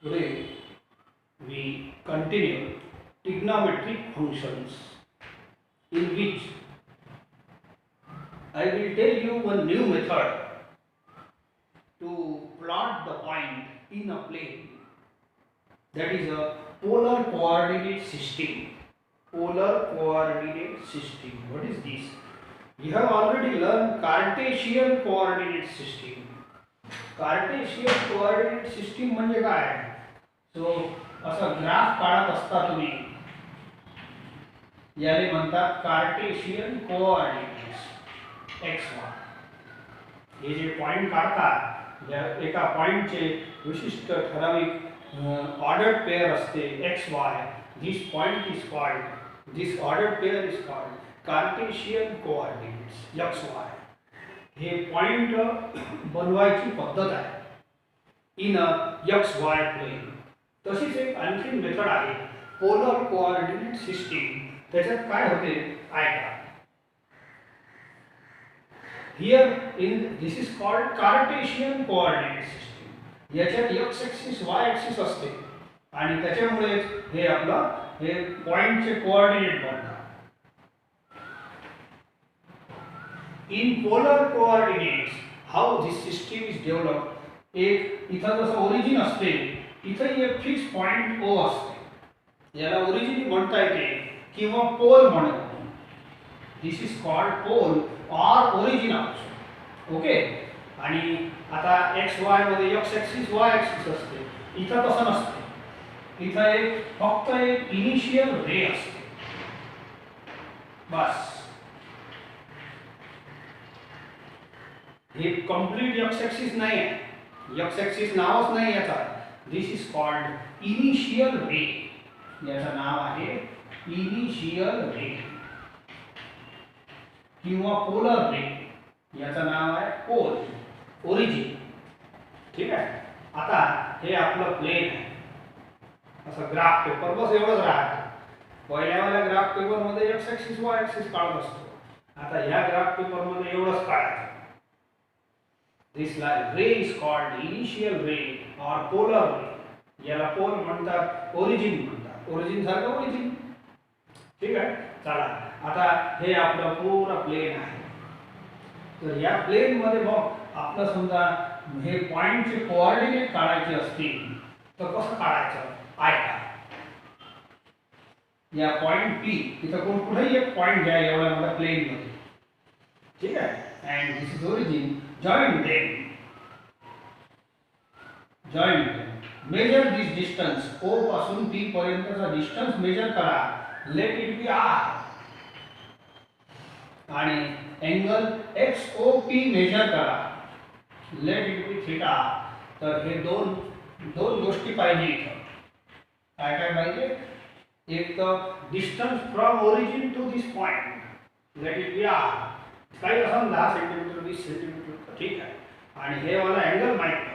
Today we continue trigonometric functions, in which I will tell you one new method to plot the point in a plane, that is a polar coordinate system. Polar coordinate system. What is this? You have already learned Cartesian coordinate system. Cartesian coordinate system म्हणजे काय? So असा graph काढत असता तुम्ही, याले म्हणतात Cartesian coordinates x Y. हे जे पॉइंट काढतात, या एका पॉइंटचे विशिष्ट ठराविक ऑर्डर्ड पेअर असते x Y. This point is called, this ordered pair is called Cartesian coordinates x Y. हे पॉइंट बनवायची पद्धत आहे इन एक्स वाय प्लेन. तशीच एक आणखी मेथड आहे पोलर कोऑर्डिनेट सिस्टीम. त्याच्यात काय होते ऐका. Here in this is called Cartesian coordinate system. याच्यात एक्स ॲक्सिस वाय ॲक्सिस असते आणि त्याच्यामुळे हे आपलं हे पॉइंटचे कोऑर्डिनेट बनतात. In polar coordinates how this system is develop. एक इथं जसं ओरिजिन असते, इथं एक फिक्स पॉइंट ओ असते, याला ओरिजिन म्हणता येते किंवा पोल म्हणतात. This is called pole or origin also. Okay. आणि आता एक्स वाय मध्ये एक्स ॲक्सिस वाय ॲक्सिस असते, इथं तसं नसते. इथं एक फक्त एक इनिशियल रे असते बस. हे कंप्लीट एक्स ॲक्सिस नाही आहे, एक्स ॲक्सिस नावच नाही याचा. दिस इज कॉल्ड इनिशियल रे. याचं नाव आहे इनिशियल रे किंवा पोलर रे. याचं नाव आहे पोल ओरिजिन. ठीक आहे. आता हे आपलं प्लेन आहे. असं ग्राफ पेपर बस एवढंच राहतं. पहिल्या ग्राफ पेपर मध्ये एक्स ॲक्सिस वाय ॲक्सिस काढत असतो. आता ह्या ग्राफ पेपर मध्ये एवढंच काढायचं. This ray is called initial ray or polar ray. याला पोल म्हणतात, ओरिजिन म्हणतात. ओरिजिन सारखं ओरिजिन. ठीक आहे. चला आता हे आपलं पूर्ण प्लेन आहे. तर या प्लेन मध्ये मग आपलं समजा हे पॉइंटचे कोऑर्डिनेट काढायचे असतील तर कसं काढायचं ऐका. या पॉइंट पी इथं कुठेही एक पॉइंट घ्या एवढ्या मोठ्या प्लेन मध्ये. ठीक आहे. and this is origin. Join them. Join them. Measure this distance. O पासून P पर्यंतचा डिस्टन्स मेजर करा. Let it be R. आणि अँगल XOP मेजर करा. Let it be theta. तर हे दोन गोष्टी पाहिजे इथं. काय काय पाहिजे. एक तर distance from origin to this point. Let it be R. काही असं 10 सेंटीमीटर 20 सेंटीमीटर. ठीक आहे. आणि हे वाला अँगल माहित पाहिजे.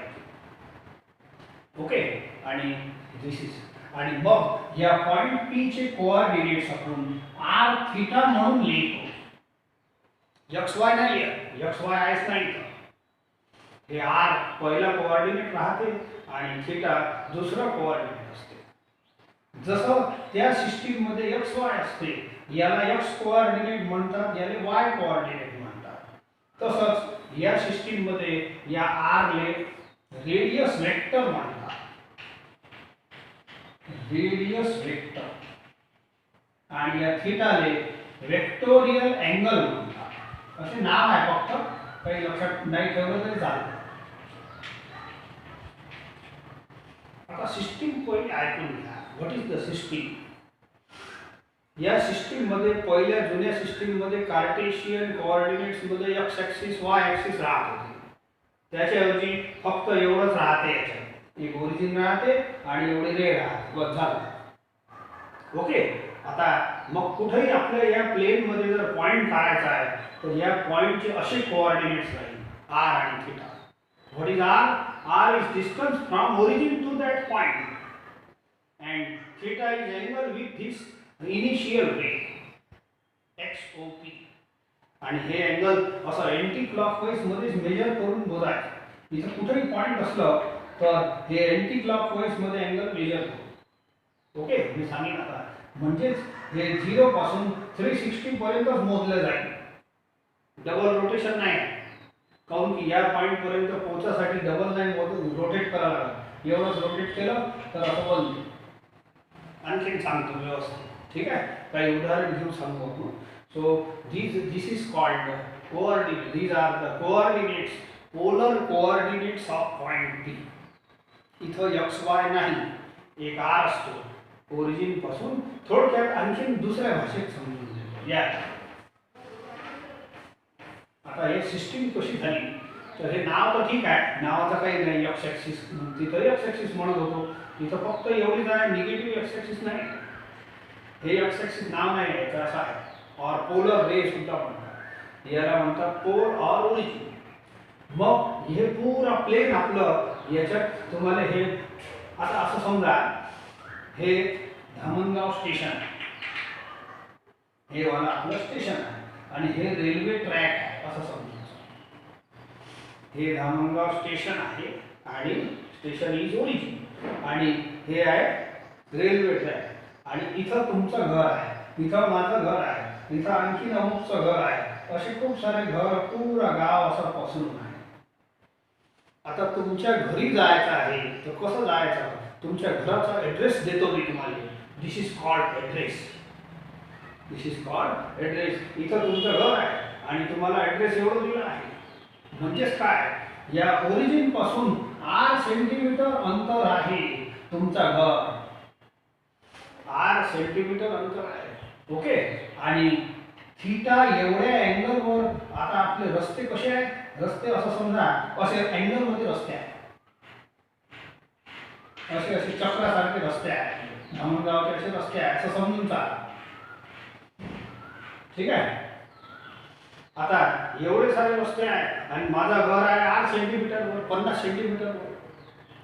ओके. आणि दिस इज आणि मग या पॉइंट पी चे कोऑर्डिनेट्स आपण आर थीटा म्हणून लिहितो. एक्स वाय नाही आहे, एक्स वाय आहेच नाही. हे आर पहिला कोऑर्डिनेट राहते आणि थीटा दुसरा कोऑर्डिनेट असते. जसं त्या सिस्टीम मध्ये एक्स वाय असते, याला एक्स कोऑर्डिनेट म्हणतात, याला वाय कोऑर्डिनेट म्हणतात. तसंच या सिस्टीम मध्ये या आर ले रेडियस वेक्टर म्हणतात. Radius vector. आणि या थीटाले वेक्टोरियल अँगल म्हणतात. असे नाव आहे, फक्त काही लक्षात नाही ठेवलं तरी चालतं. आता सिस्टीम पहिले ऐकून घ्या. What is the system. या सिस्टीम मध्ये पहिल्या जुन्या सिस्टीम मध्ये कार्टेशियन कोऑर्डिनेट्स मध्ये एक्स ॲक्सिस वाय ॲक्सिस राहत होते. त्याच्याऐवजी फक्त एवढंच राहते. याच्यात एक ओरिजिन राहते आणि एवढे रे राहते. बस झालं. ओके. आता मग कुठेही आपल्या या प्लेन मध्ये जर पॉइंट काढायचा आहे तर या पॉइंटचे असे कोऑर्डिनेट्स राहील आर आणि theta. What is R. R is distance from origin to that point and theta is angle with this initial ray XOP. आणि हे अँगल असं अँटी क्लॉकवाईज मध्ये मेजर करून बघायचं. इथं कुठेही पॉइंट असलं तर हे अँटी क्लॉकवाईज मध्ये अँगल मेजर होतो. ओके, मी सांगितलं आता. म्हणजेच हे 0 पासून 360 पर्यंतच मोजलं जाईल, डबल रोटेशन नाही. काऊन की या पॉईंट पर्यंत पोहोचण्यासाठी डबल नाही रोटेट करावं लागेल. एवढंच रोटेट केलं तर असं बनतं. आणखीन सांगतो व्यवस्थित, ठीक आहे. काही उदाहरण घेऊन सांगू आपण. So this is called coordinate. These are the coordinates, polar coordinates of point P. इथं एक्स वाय नाही, एक आर असतो. ओरिजिन पासून थोडक्यात आणखीन दुसऱ्या भाषेत समजून घेऊ या. आता हे सिस्टीम कशी झाली, तर हे नाव तर ठीक आहे, नावाचं काही नाही. एक्स ॲक्सिस तिथं एक्स ॲक्सिस म्हणत होतो, इथं फक्त एवढीच आहे, निगेटिव्ह एक्स ॲक्सिस नाही. हे एक्स ॲक्सिस नाव नाही आहे, तर असं आहे. और पोलर रे सुद्धा म्हणतात, याला म्हणतात पोल और ओरिजिन. मग हे पुरा प्लेन आपलं, याच्यात तुम्हाला हे आता असं समजा, हे धामणगाव स्टेशन, हे वाला आपलं स्टेशन आहे आणि हे रेल्वे ट्रॅक आहे असं समजायचं. हे धामणगाव स्टेशन आहे आणि स्टेशन इज ओरिजिन आणि हे आहे रेल्वे ट्रॅक. आणि इथं तुमचं घर आहे, इथं माझं घर आहे, इथं आणखीन अमुकचं घर आहे. असे खूप सारे घर, पुरा गाव असं पसरून आहे. आता तुमच्या घरी जायचं आहे तर कसं जायचं, तुमच्या घराचा ॲड्रेस देतो मी तुम्हाला. This is called address. This is called address. इथं तुमचं घर आहे आणि तुम्हाला ॲड्रेस एवढं दिलं आहे. म्हणजेच काय, या ओरिजिन पासून 8 सेंटीमीटर अंतर आहे तुमचं घर. 8 सेंटीमीटर अंतर आहे. ओके. आणि थीटा एवढ्या अँगलवर, आता आपले रस्ते कसे आहेत, रस्ते असं समजा असे अँगल मध्ये रस्ते आहेत, असे असे चक्रासारखे रस्ते आहेत, धामणगावचे असे रस्ते आहेत असं समजून चाल, ठीक आहे. आता एवढे सारे रस्ते आहेत आणि माझं घर आहे 8 सेंटीमीटरवर, 50 सेंटीमीटरवर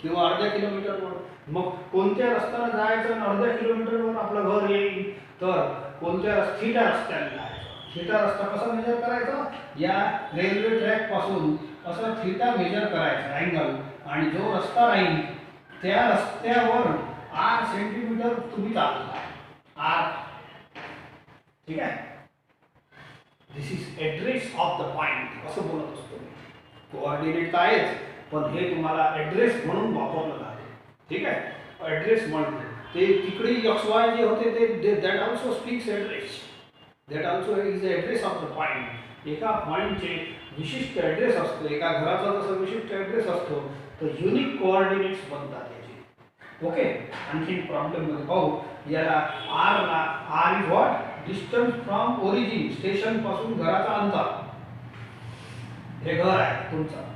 किंवा अर्ध्या किलोमीटरवर. मग कोणत्या रस्त्याला जायचं आणि अर्ध्या किलोमीटरवर आपलं घर येईल, तर कोणत्या थीटा रस्त्याने जायचं. थीटा रस्ता कसा मेजर करायचा, या रेल्वे ट्रॅक पासून असं थीटा मेजर करायचा अँगल, आणि जो रस्ता राहील त्या रस्त्यावर 8 सेंटीमीटर तुम्ही चालता 8, ठीक आहे. This is address of the point असं बोलत असतो. कोऑर्डिनेट तर आहेच, पण हे तुम्हाला ॲड्रेस म्हणून वापरलं जाते, ठीक आहे. ॲड्रेस म्हणतो ते तिकडे एक्स वाय जे होते ते that also speaks address. That also is the address of the point. एका पॉइंटचे विशिष्ट ॲड्रेस असतो, एका घराचा जसं विशिष्ट ॲड्रेस असतो, तर युनिक कोऑर्डिनेट्स बनतात याचे. ओके. आणखीन प्रॉब्लेममध्ये पाहू. याला आरला, R is what, distance from origin, station पासून घराचा अंतर. हे घर आहे तुमचं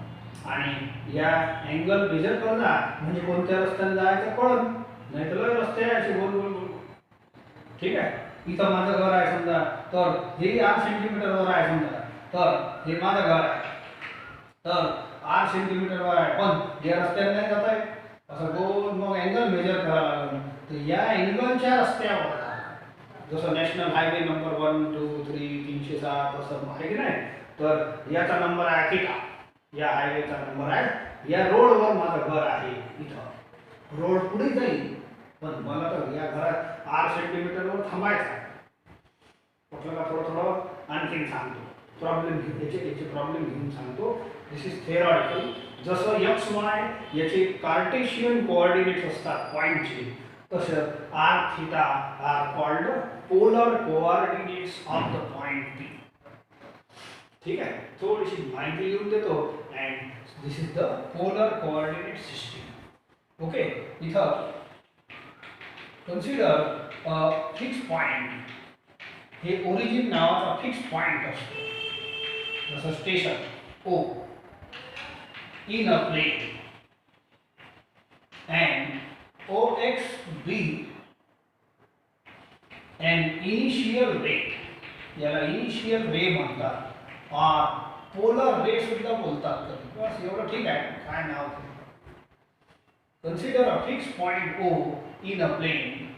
आणि या अँगल मेजर करणार म्हणजे कोणत्या रस्त्याने जायचं कळण, नाही तर रस्ते आहे असे गोल गोल गोल, ठीक आहे. इथं माझं घर आहे समजा, तर हे 8 सेंटीमीटरवर आहे समजा, तर हे माझं घर आहे, तर 8 सेंटीमीटरवर आहे, पण या रस्त्याने नाही जात आहे असं गोल. मग अँगल मेजर करावं लागेल, तर या अँगलच्या रस्त्यावर, जसं नॅशनल हायवे नंबर 1, 2, 3, 307 असं आहे की नाही, तर याचा नंबर आहे थीटा, या हायवेचा नंबर आहे, या रोडवर माझं घर आहे. इथं रोड पुढे जाईल, पण मला तर या घरात 8 सेंटीमीटरवर थांबायचं आहे. म्हटलं का थोडं थोडं आणखीन सांगतो, प्रॉब्लेम घेऊन याचे प्रॉब्लेम घेऊन सांगतो. This is theoretical. जसं एक्स वाय याचे कार्टेशियन कोऑर्डिनेट्स असतात पॉइंटचे, तसं R theta R called polar coordinates of the point P. ठीक आहे. थोडीशी माहिती लिहून देतो. And this is the polar coordinate system. Okay. इथं कन्सिडर फिक्स पॉइंट. हे ओरिजिन नावाचा फिक्स पॉइंट असतो, जसं station O in a plane, and OXB an initial ray, याला इनिशियल रे म्हणतात, और पोलर रे सुद्धा बोलतात. बस एवढं ठीक आहे. काय नाव ते. Consider a fix point O in a plane.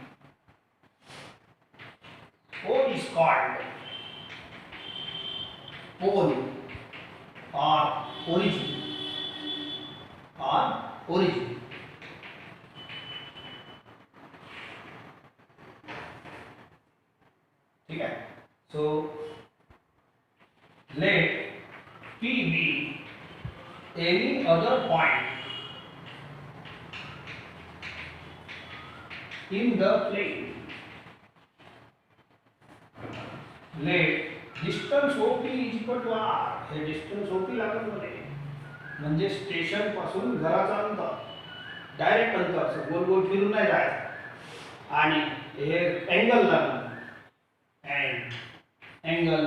O is called pole or origin. origin. ठीक है. So let P be any other point in the plane. Let distance OP is equal to R. हे distance OP लागत मध्ये म्हणजे station पासून घराचा अंतर, direct अंतर, गोल गोल फिरून नाही जायचं. आणि हे अँगल लागलं, and angle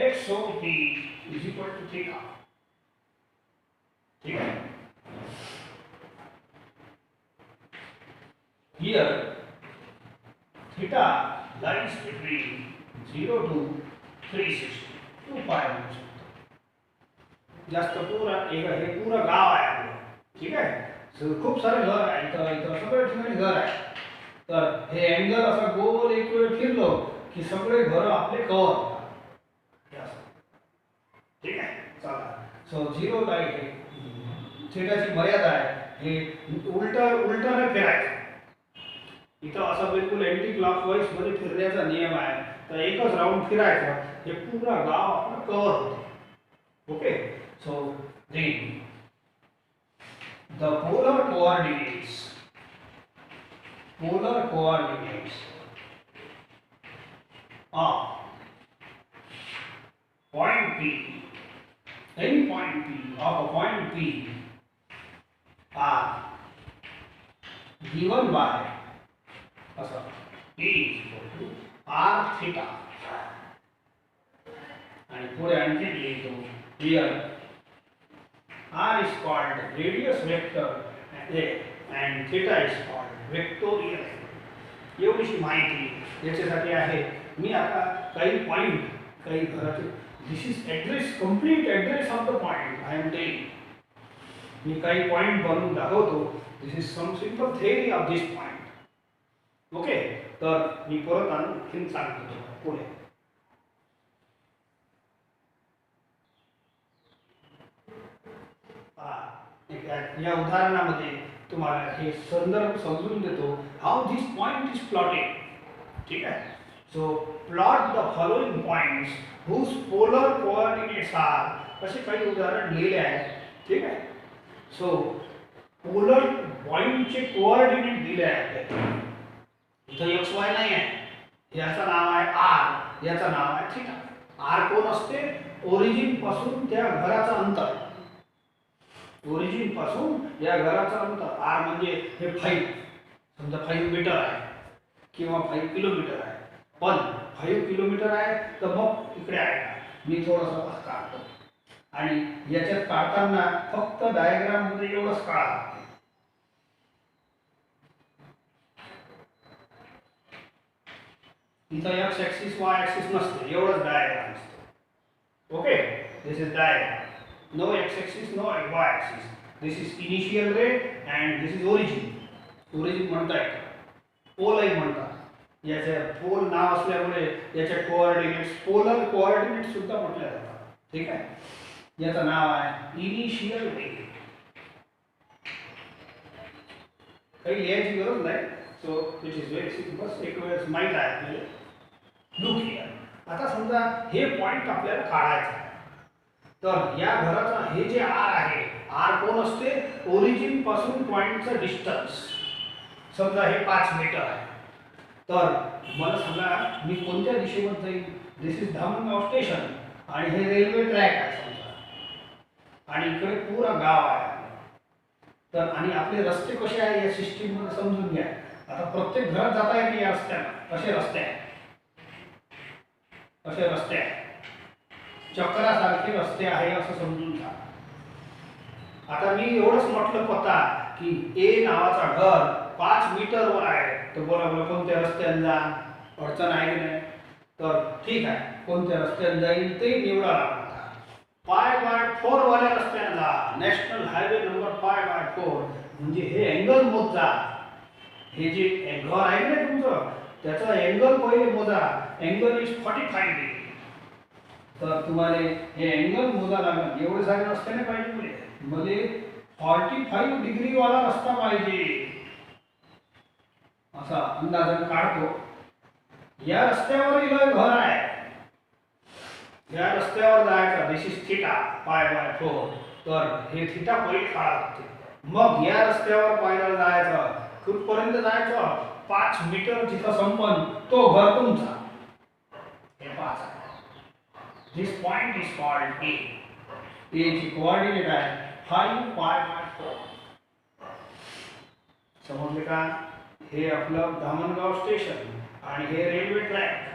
XOP is equal to theta. ठीक है. Here theta lies between 0 to 360 2 pi म्हणू शकतो. जास्त पुरा हे पूरा गाव आहे आपलं. ठीक आहे. खूप सारे घर आहे इथं सगळ्या ठिकाणी घर आहे. तर हे अँगल असा गोल एक वेळ फिरलो की सगळे घर आपले कव्हर होतात. ठीक आहे. चला. सो 0 ला हे थीटाची मर्यादा आहे. हे उलटा नाही फिरायचं. इथं असं बिलकुल एंटी क्लॉकवाईज मध्ये फिरण्याचा नियम आहे. तर एकच राऊंड फिरायचा, हे पूरा गाव आपलं कव्हर होते. Okay. So then the polar coordinates of point P, any point P of a point P are given by P is equal to R theta. And पुढे आणखी लिहितो. Here R is called radius vector and theta is called vectorial. एवढीशी माहिती याच्यासाठी आहे. मी आता काही point, काही घराचे, this is address, complete address of the point I am telling. मी काही पॉइंट बनवून दाखवतो. This is some simple theory of this point. Okay. तर मी परत आणखी सांगतो पुढे. या उदाहरणामध्ये तुम्हाला हे संदर्भ समजून देतो how this point is plotted. ठीक आहे. So plot the following points whose polar coordinates are. असे काही उदाहरण लिहिले आहेत. ठीक आहे. सो पोलर पॉइंटचे कोऑर्डिनेट दिले आहेत. इथं एक्स वाय नाही आहे. याचं नाव आहे आर, याचं नाव आहे थीटा. आर कोण असते? ओरिजिन पासून त्या घराचं अंतर. ओरिजिन पासून या घराचं अंतर आर म्हणजे हे 5, समजा 5 मीटर आहे किंवा 5 किलोमीटर आहे. पण 5 किलोमीटर आहे तर मग इकडे आहे. मी थोडंसं काढतो आणि याच्यात काढताना फक्त डायग्राम मध्ये एवढंच काढा. इथं एक्स ॲक्सिस वाय ॲक्सिस नसते, एवढंच डायग्राम असते. Okay. This is diagram. No x-axis, no y-axis. This is initial rate and this is origin. Origin म्हणता येतं. पोलही म्हणतात. याचे पोल नाव असल्यामुळे याचे कोऑर्डिनेट्स पोलर कोऑर्डिनेट्स सुद्धा म्हटले जातात. ठीक आहे. याचं नाव आहे इनिशियल रेट. काही लिहायची गरज नाही. So this is very simple. बस एक वेळेस माहीत आहे आपल्याला. Look here. आता समजा हे पॉइंट आपल्याला काढायचं आहे. तर या घराचा हे जे आर आहे, आर कोण असते? ओरिजिन पासून पॉइंटचं डिस्टन्स. समजा हे 5 मीटर आहे. तर मला सांगा मी कोणत्या दिशेमध्ये जाईल? दिस इज धामणगाव स्टेशन आणि हे रेल्वे ट्रॅक आहे समजा, आणि इकडे पुरा गाव आहे. तर आणि आपले रस्ते कसे आहे या सिस्टीम मध्ये समजून घ्या. आता प्रत्येक घरात जाता येते या रस्त्यानं. असे रस्ते आहेत, असे रस्ते आहेत, चक्रासारखे रस्ते आहे असं समजून घ्या. आता मी एवढंच म्हटलं पता की ए नावाचा घर 5 मीटरवर आहे. तर बोला कोणत्या रस्त्याने जा, अडचण आहे की नाही? तर ठीक आहे, कोणत्या रस्त्याने जाईल ते निवडा लागणार. 5/4 वाल्या रस्त्याने जा. नॅशनल हायवे नंबर 5/4 म्हणजे हे अँगल मोज जा. हे जे घर आहे ना तुमचं, त्याचा अँगल पहिले मोजा. Angle is 45 degree. तर तुम्हाला हे अँगल मोजा लागणार. एवढे सारे रस्त्याने पाहिजे पुढे मध्ये 45 डिग्री वाला रस्ता पाहिजे असा अंदाजन काढतो. या रस्त्यावर घर आहे, या रस्त्यावर जायचं. दिस इज थिटा π/4. तर हे थिटा पहिले काढा लागते. मग या रस्त्यावर पायदळ जायचं. कुठपर्यंत जायचं? 5 मीटर जिथं संपन तो घर तुमचा. हे 5 आहे. दिस पॉइंट इज कॉल्ड ए. ए ची कोऑर्डिनेट आहे 5 π/4. समजले का? हे आपलं धामणगाव स्टेशन आणि हे रेल्वे ट्रॅक.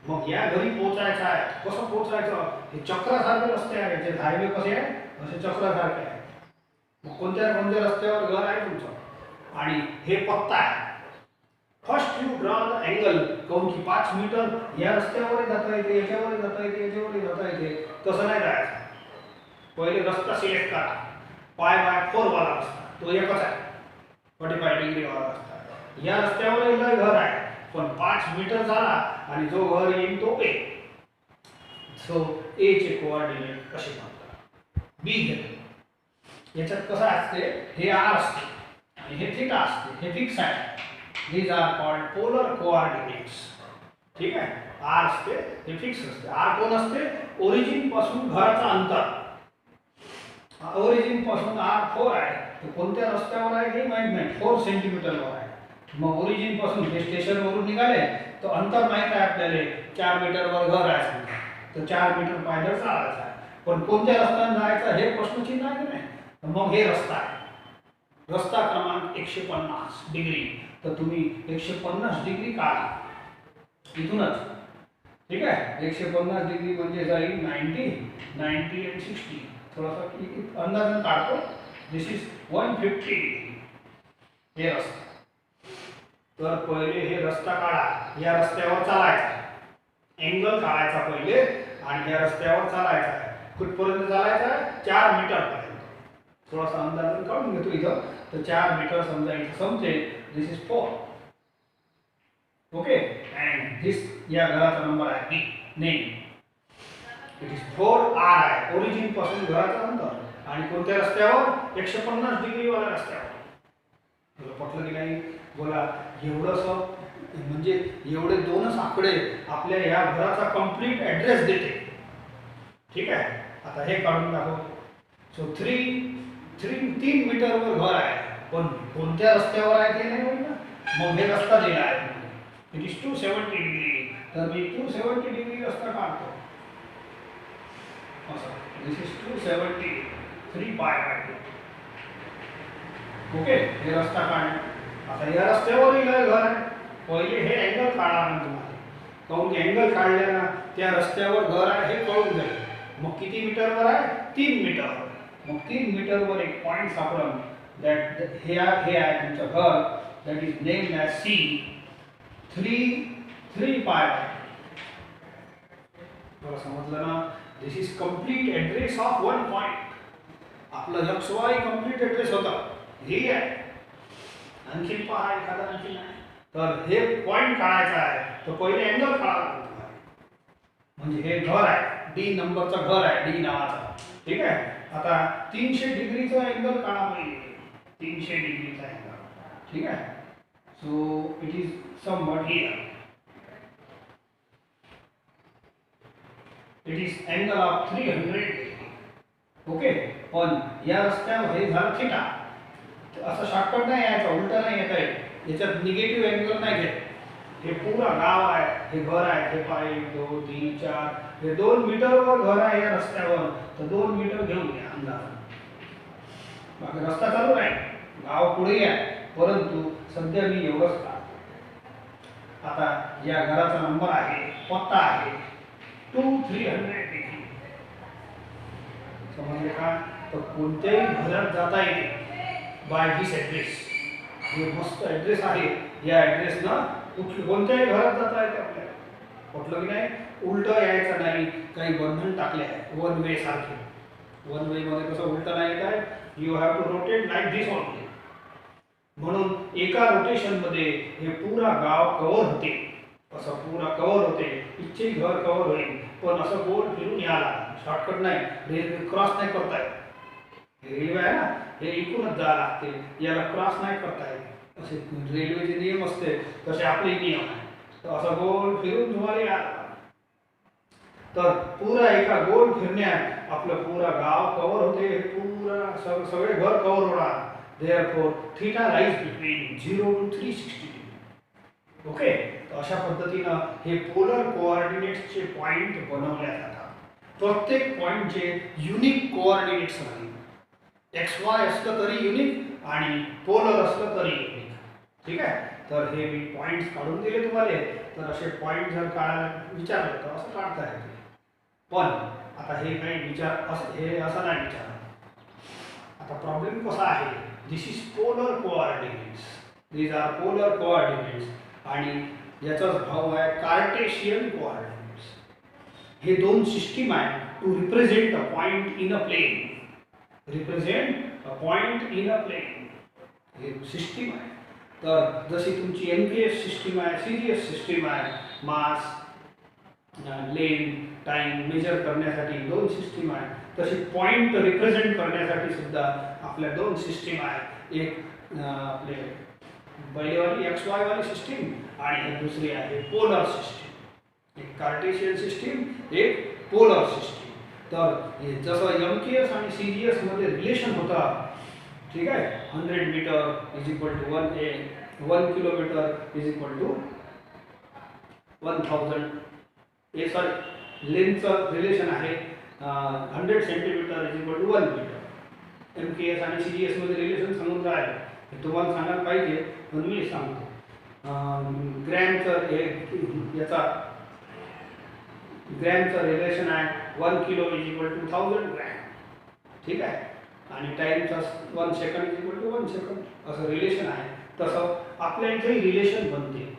मग या घरी पोहोचायचं आहे. कसं पोहोचायचं? हे चक्रासारखे रस्ते आहेत. जे हायवे कसे आहे असे चक्रासारखे आहे. मग कोणत्या कोणत्या रस्त्यावर घर आहे तुमचं आणि हे पत्ता आहे. First you draw the angle. काऊन की 5 मीटर या रस्त्यावर जाता येते, याच्यावर जाता येते, याच्यावर जाता येते. तसं नाही जायचं. पहिले रस्ता सिलेक्ट करा. π/4 वाला रस्ता तो एकच आहे. 45 डिग्री वाला रस्ता. या रस्त्यावर घर आहे पण 5 मीटर झाला आणि जो घर येईल तो ए. सो ए चे कोऑर्डिनेट कसे म्हणतात? बी घेतो. याच्यात कसं असते? हे आर असते आणि हे थीटा असते. हे फिक्स आहे. these are called polar coordinates. ठीक आहे? आर असते हे फिक्स असते. आर कोण असते? ओरिजिन पासून घराचा अंतर. ओरिजिन पासून आर 4 आहे. तो कोणत्या रस्त्यावर आहे हे माहित नाही. 4 सेंटीमीटरवर आहे. मग ओरिजिन पासून हे स्टेशन वरून निघाले तर अंतर माहित आहे आपल्याला 4 मीटरवर घर आहे समजा. तर 4 मीटर पायदळ चालायचं आहे. पण कोणत्या रस्त्याने जायचं हे प्रश्नचिन्ह आहे की नाही? मग हे रस्ता आहे. रस्ता क्रमांक 150 डिग्री. तर तुम्ही 150 डिग्री काढा इथूनच. ठीक आहे? 150 डिग्री म्हणजे जाईल 90 90 आणि 60. थोडासा अंदाजन काढतो. दिस इज 150 डिग्री. हे रस्ता. तर पहिले हे रस्ता काढा. या रस्त्यावर चालायचं. अँगल काढायचा पहिले आणि या रस्त्यावर चालायचं आहे. कुठपर्यंत चालायचं आहे? 4 मीटर पर्यंत. थोडासा अंदाज काढून घेतो इथं. तर 4 मीटर समजा इथं संपते. दिस इज 4. ओके. अँड दिस या घराचा नंबर आहे बी. नेम इट इज 4 आर आहे. ओरिजिन पासून घराचं अंतर आणि कोणत्या रस्त्यावर? 150 डिग्री वाला रस्त्यावर. तुला पटलं की नाही? बोला. एवढंसं म्हणजे एवढे दोनच आकडे आपल्या या घराचा कंप्लीट ॲड्रेस देते. ठीक आहे? आता हे काढून दाखव. सो 3 मीटरवर घर आहे पण कोणत्या रस्त्यावर आहे ते नाही माहिती ना. मग हे रस्ता दिला आहे. It is 270 degree. तर मी 270 डिग्री रस्ता काढतो. असं दिस इज 270 3 π/2. ओके. हे रस्ता काढला. आता या रस्त्यावर घर आहे. पहिले हे अँगल काढा ना तुम्हाला. काऊन की अँगल काढल्यानं त्या रस्त्यावर घर आहे हे कळून जाईल. मग किती मीटरवर आहे? 3 मीटर. मग 3 मीटरवर एक पॉइंट सापडलं. दॅट हे आहे तुमचं घर. That is named as C. 3 π. मला समजलं ना? This is complete address of one point. आपलं XY कंप्लीट ॲड्रेस होता. हे आहे. आणखी पहा एखादा आणखी नाही. तर हे पॉइंट काढायचा आहे. तर पहिले अँगल काढावा लागतो. म्हणजे हे घर आहे. डी नंबरचं घर आहे. डी नावाचं. ठीक आहे? आता 300 डिग्रीचा अँगल काढा पाहिजे. 300 डिग्रीचा अँगल. ठीक आहे? So it is somewhat here. It is angle of 300 degree. Okay. पण या रस्त्यावर हे झालं थिटा. असं शॉर्टकट नाही यायचा. उलटा नाही येता येत. याच्यात निगेटिव्ह अँगल नाही घेत. हे पूरा गाव आहे. हे घर आहे. हे 1 2 3 4 हे 2 मीटरवर घर आहे या रस्त्यावर. तर 2 मीटर घेऊन घ्या अंदाज. बाकी रस्ता चालू आहे. गाव पुढे आहे. परंतु सध्या मी एवढंच काढतो. आता या घराचा नंबर आहे. पत्ता आहे 2300 डिग्री. समजले का? तर कोणत्याही घरात जाता येते बाय दिस ॲड्रेस. हे मस्त ॲड्रेस आहे. या ॲड्रेसनं कोणत्याही घरात जाता येते आपल्याला. म्हटलं की नाही? उलटं यायचं नाही. काही बंधन टाकले आहे वन वे सारखे. वन वे मध्ये कसं उलटं नाही येत आहे? You have to rotate like this only. म्हणून एका रोटेशन मध्ये हे पूरा गाव कव्हर होते. असं पूरा कव्हर होते. इच्छे घर कव्हर होईल. पण असं गोल फिरून यायला. शॉर्टकट नाही. रेल्वे क्रॉस नाही करता येत. रेल्वे आहे ना, हे इकूनच जावं लागते, याला क्रॉस नाही करता येत. असे रेल्वेचे नियम असते तसे आपले नियम आहे. तर असं गोल फिरून तुम्हाला यायला लागतं. तर पुरा एका गोल फिरण्यात आपलं पुरा गाव कव्हर होते, पुरा सगळे घर कव्हर होणार. Therefore theta lies between 0 to 360 degree. Okay, तर अशा पद्धतीनं हे पोलर कोऑर्डिनेट्सचे पॉइंट बनवले जातात. प्रत्येक पॉइंटचे युनिक कोऑर्डिनेट्स आहेत. एक्स वाय असलं तरी युनिक आणि पोलर असलं तरी युनिक. ठीक आहे, तर हे मी पॉइंट्स काढून दिले तुम्हाला. तर असे पॉइंट जर काढायला विचारलं तर असं काढता येते. पण आता हे काही विचार असं हे असं नाही विचारत. आता प्रॉब्लेम कसा आहे, this is polar coordinates, these are polar coordinates, आणि याचाच भाव आहे कार्टेशियन कोऑर्डिनेट्स. हे दोन सिस्टीम आहे to represent a point in a plane. Represent a point in a plane हे सिस्टीम आहे. तर जशी तुमची NPS सिस्टीम आहे, सीजीएस सिस्टीम आहे, मास लेंथ टाइम मेजर करण्यासाठी दोन सिस्टीम आहे, तशी पॉइंट रिप्रेझेंट करण्यासाठी सुद्धा आपल्या दोन सिस्टीम आहे. एक आपले पहिलेवाली XY वाली सिस्टीम आणि दुसरी आहे पोलर सिस्टीम. एक कार्टेशियन सिस्टीम, एक पोलर सिस्टीम. तर जसं MKS आणि CGS मध्ये रिलेशन होता, ठीक आहे, 100 metre is equal to 1 kilometre is equal to 1000. हे सॉरी लेंथचं रिलेशन आहे 100 centimetre is equal to 1 metre. MKS आणि CGS मध्ये रिलेशन सांगून राहिलं, हे तुम्हाला सांगायला पाहिजे पण मी सांगतो. ग्रॅमचं ग्रॅमचं रिलेशन आहे 1 kilo is equal to 1000 gram. ठीक आहे, आणि टाईमचा 1 second is equal to 1 second असं रिलेशन आहे. तसं आपल्या इथेही रिलेशन बनते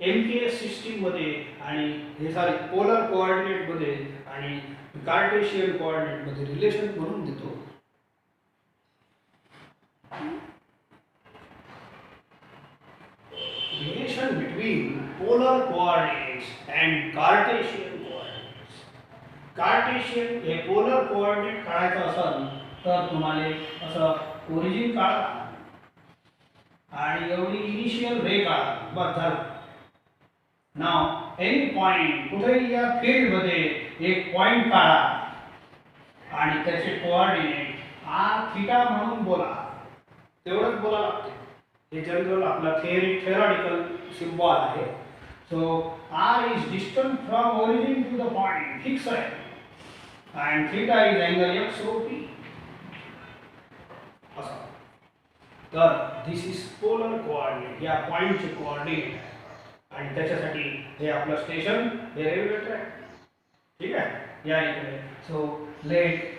MKS सिस्टीम मध्ये आणि हे सारे पोलर कोऑर्डिनेट मध्ये आणि कार्टेशियन कोऑर्डिनेट मध्ये रिलेशन म्हणून देतो. Relation between polar coordinates and Cartesian coordinates. Cartesian हे पोलर कोऑर्डिनेट काढायचं असेल तर तुम्हाला असं ओरिजिन काढा आणि एवढी इनिशियल रे काढा, बस झालं. नाव एनी पॉइंट कुठेही या फील्ड मध्ये एक पॉइंट काढा आणि त्याचे कोऑर्डिनेट r थीटा म्हणून बोला. तेवढंच बोला लागते. हे जनरल आपला थेरॉटिकल सिम्बॉल आहे. So r is distance from origin to the point, fix आहे, and theta is angle XOP. असं. तर दिस इज पोलर कोऑर्डिनेट, या पॉइंटचे कोऑर्डिनेट आहे आणि त्याच्यासाठी हे आपलं स्टेशन, हे रेल्वे ट्रॅक. ठीक आहे, या इकडे. So let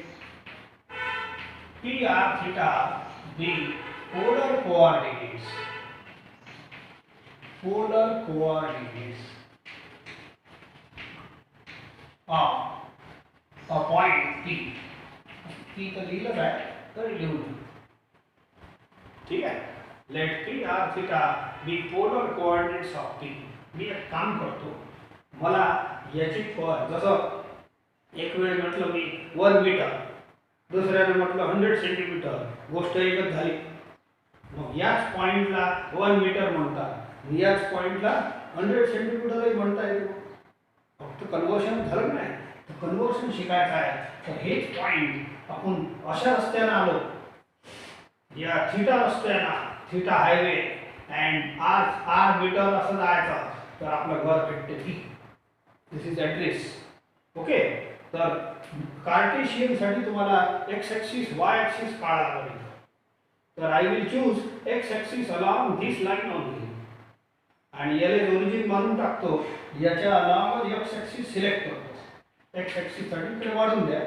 PR theta be polar coordinates. Polar coordinates of a point P. P तर लिहिलंच आहे, तर लिहून. ठीक आहे, let PR theta be polar coordinates of P. मी एक काम करतो, मला याची जसं एक वेळ म्हटलं मी 1 मीटर, दुसऱ्याने म्हटलं 100 सेंटीमीटर, गोष्ट एकच झाली. मग याच पॉइंटला 1 मीटर म्हणतात, याच पॉइंटला 100 सेंटीमीटरही म्हणता येतो. फक्त कन्व्हर्शन झालं नाही, तर कन्व्हर्शन शिकायचं आहे. तर हेच पॉइंट आपण अशा रस्त्यानं आलो, या थीटा रस्त्यानं, theta highway and R metre असं जायचं तर आपलं घर भेटते की. This is address. ओके, तर कार्टेशियन साठी तुम्हाला x ॲक्सिस y ॲक्सिस काढावा लागेल. तर I will choose x axis along this line only आणि याला ओरिजिन मानून टाकतो. याच्या अलॉंग x ॲक्सिस सिलेक्ट करतो. x ॲक्सिस साठी इकडे वाढून द्या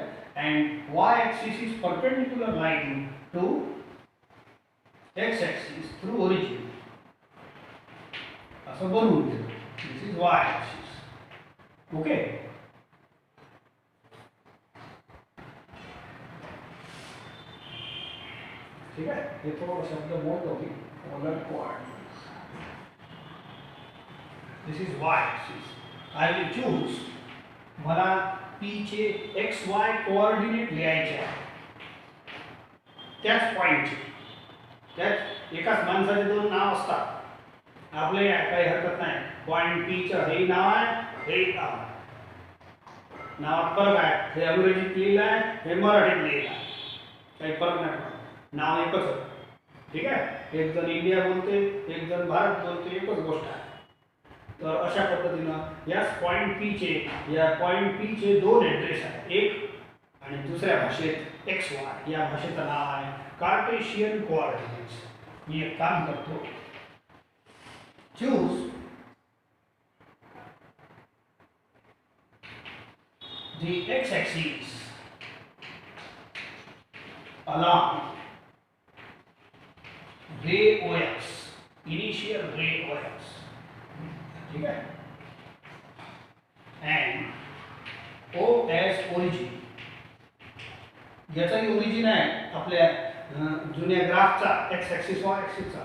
and y axis is perpendicular line to x axis through origin असं बनवून देतो. दिस इज y ॲक्सिस. ओके, ठीक आहे. हे थोडं शब्द मोठ होती. Polar coordinates, this is y axis. I will choose, मला p चे XY कोऑर्डिनेट लिहायचे आहे. त्याच पॉईंटचे, त्याच एकाच माणसाचे दोन नाव असतात आपले, काही हरकत नाही. पॉईंट पीचं हे नाव आहे, हे नाव आहे, नावात फरक आहे. हे अंग्रेजीत लिहिलं आहे, हे मराठीत लिहिलं आहे, काही फरक नाही पडत, नाव एकच आहे. ठीक आहे, एक जण इंडिया बोलते, एक जण भारत बोलते, एकच गोष्ट आहे. तर अशा पद्धतीनं याच पॉईंट पीचे, या पॉईंट पीचे दोन ॲड्रेस आहेत, एक आणि दुसऱ्या भाषेत एक्स वाय. या भाषेचं नाव आहे कार्टेशियन कोऑर्डिनेट्स. मी एक काम करतो, choose the x-axis along ray OX, initial ray OX. ठीक है, and O as origin. याचाही ओरिजिन आहे आपल्या जुन्या ग्राफचा, एक्स ॲक्सिस वाय ॲक्सिसचा,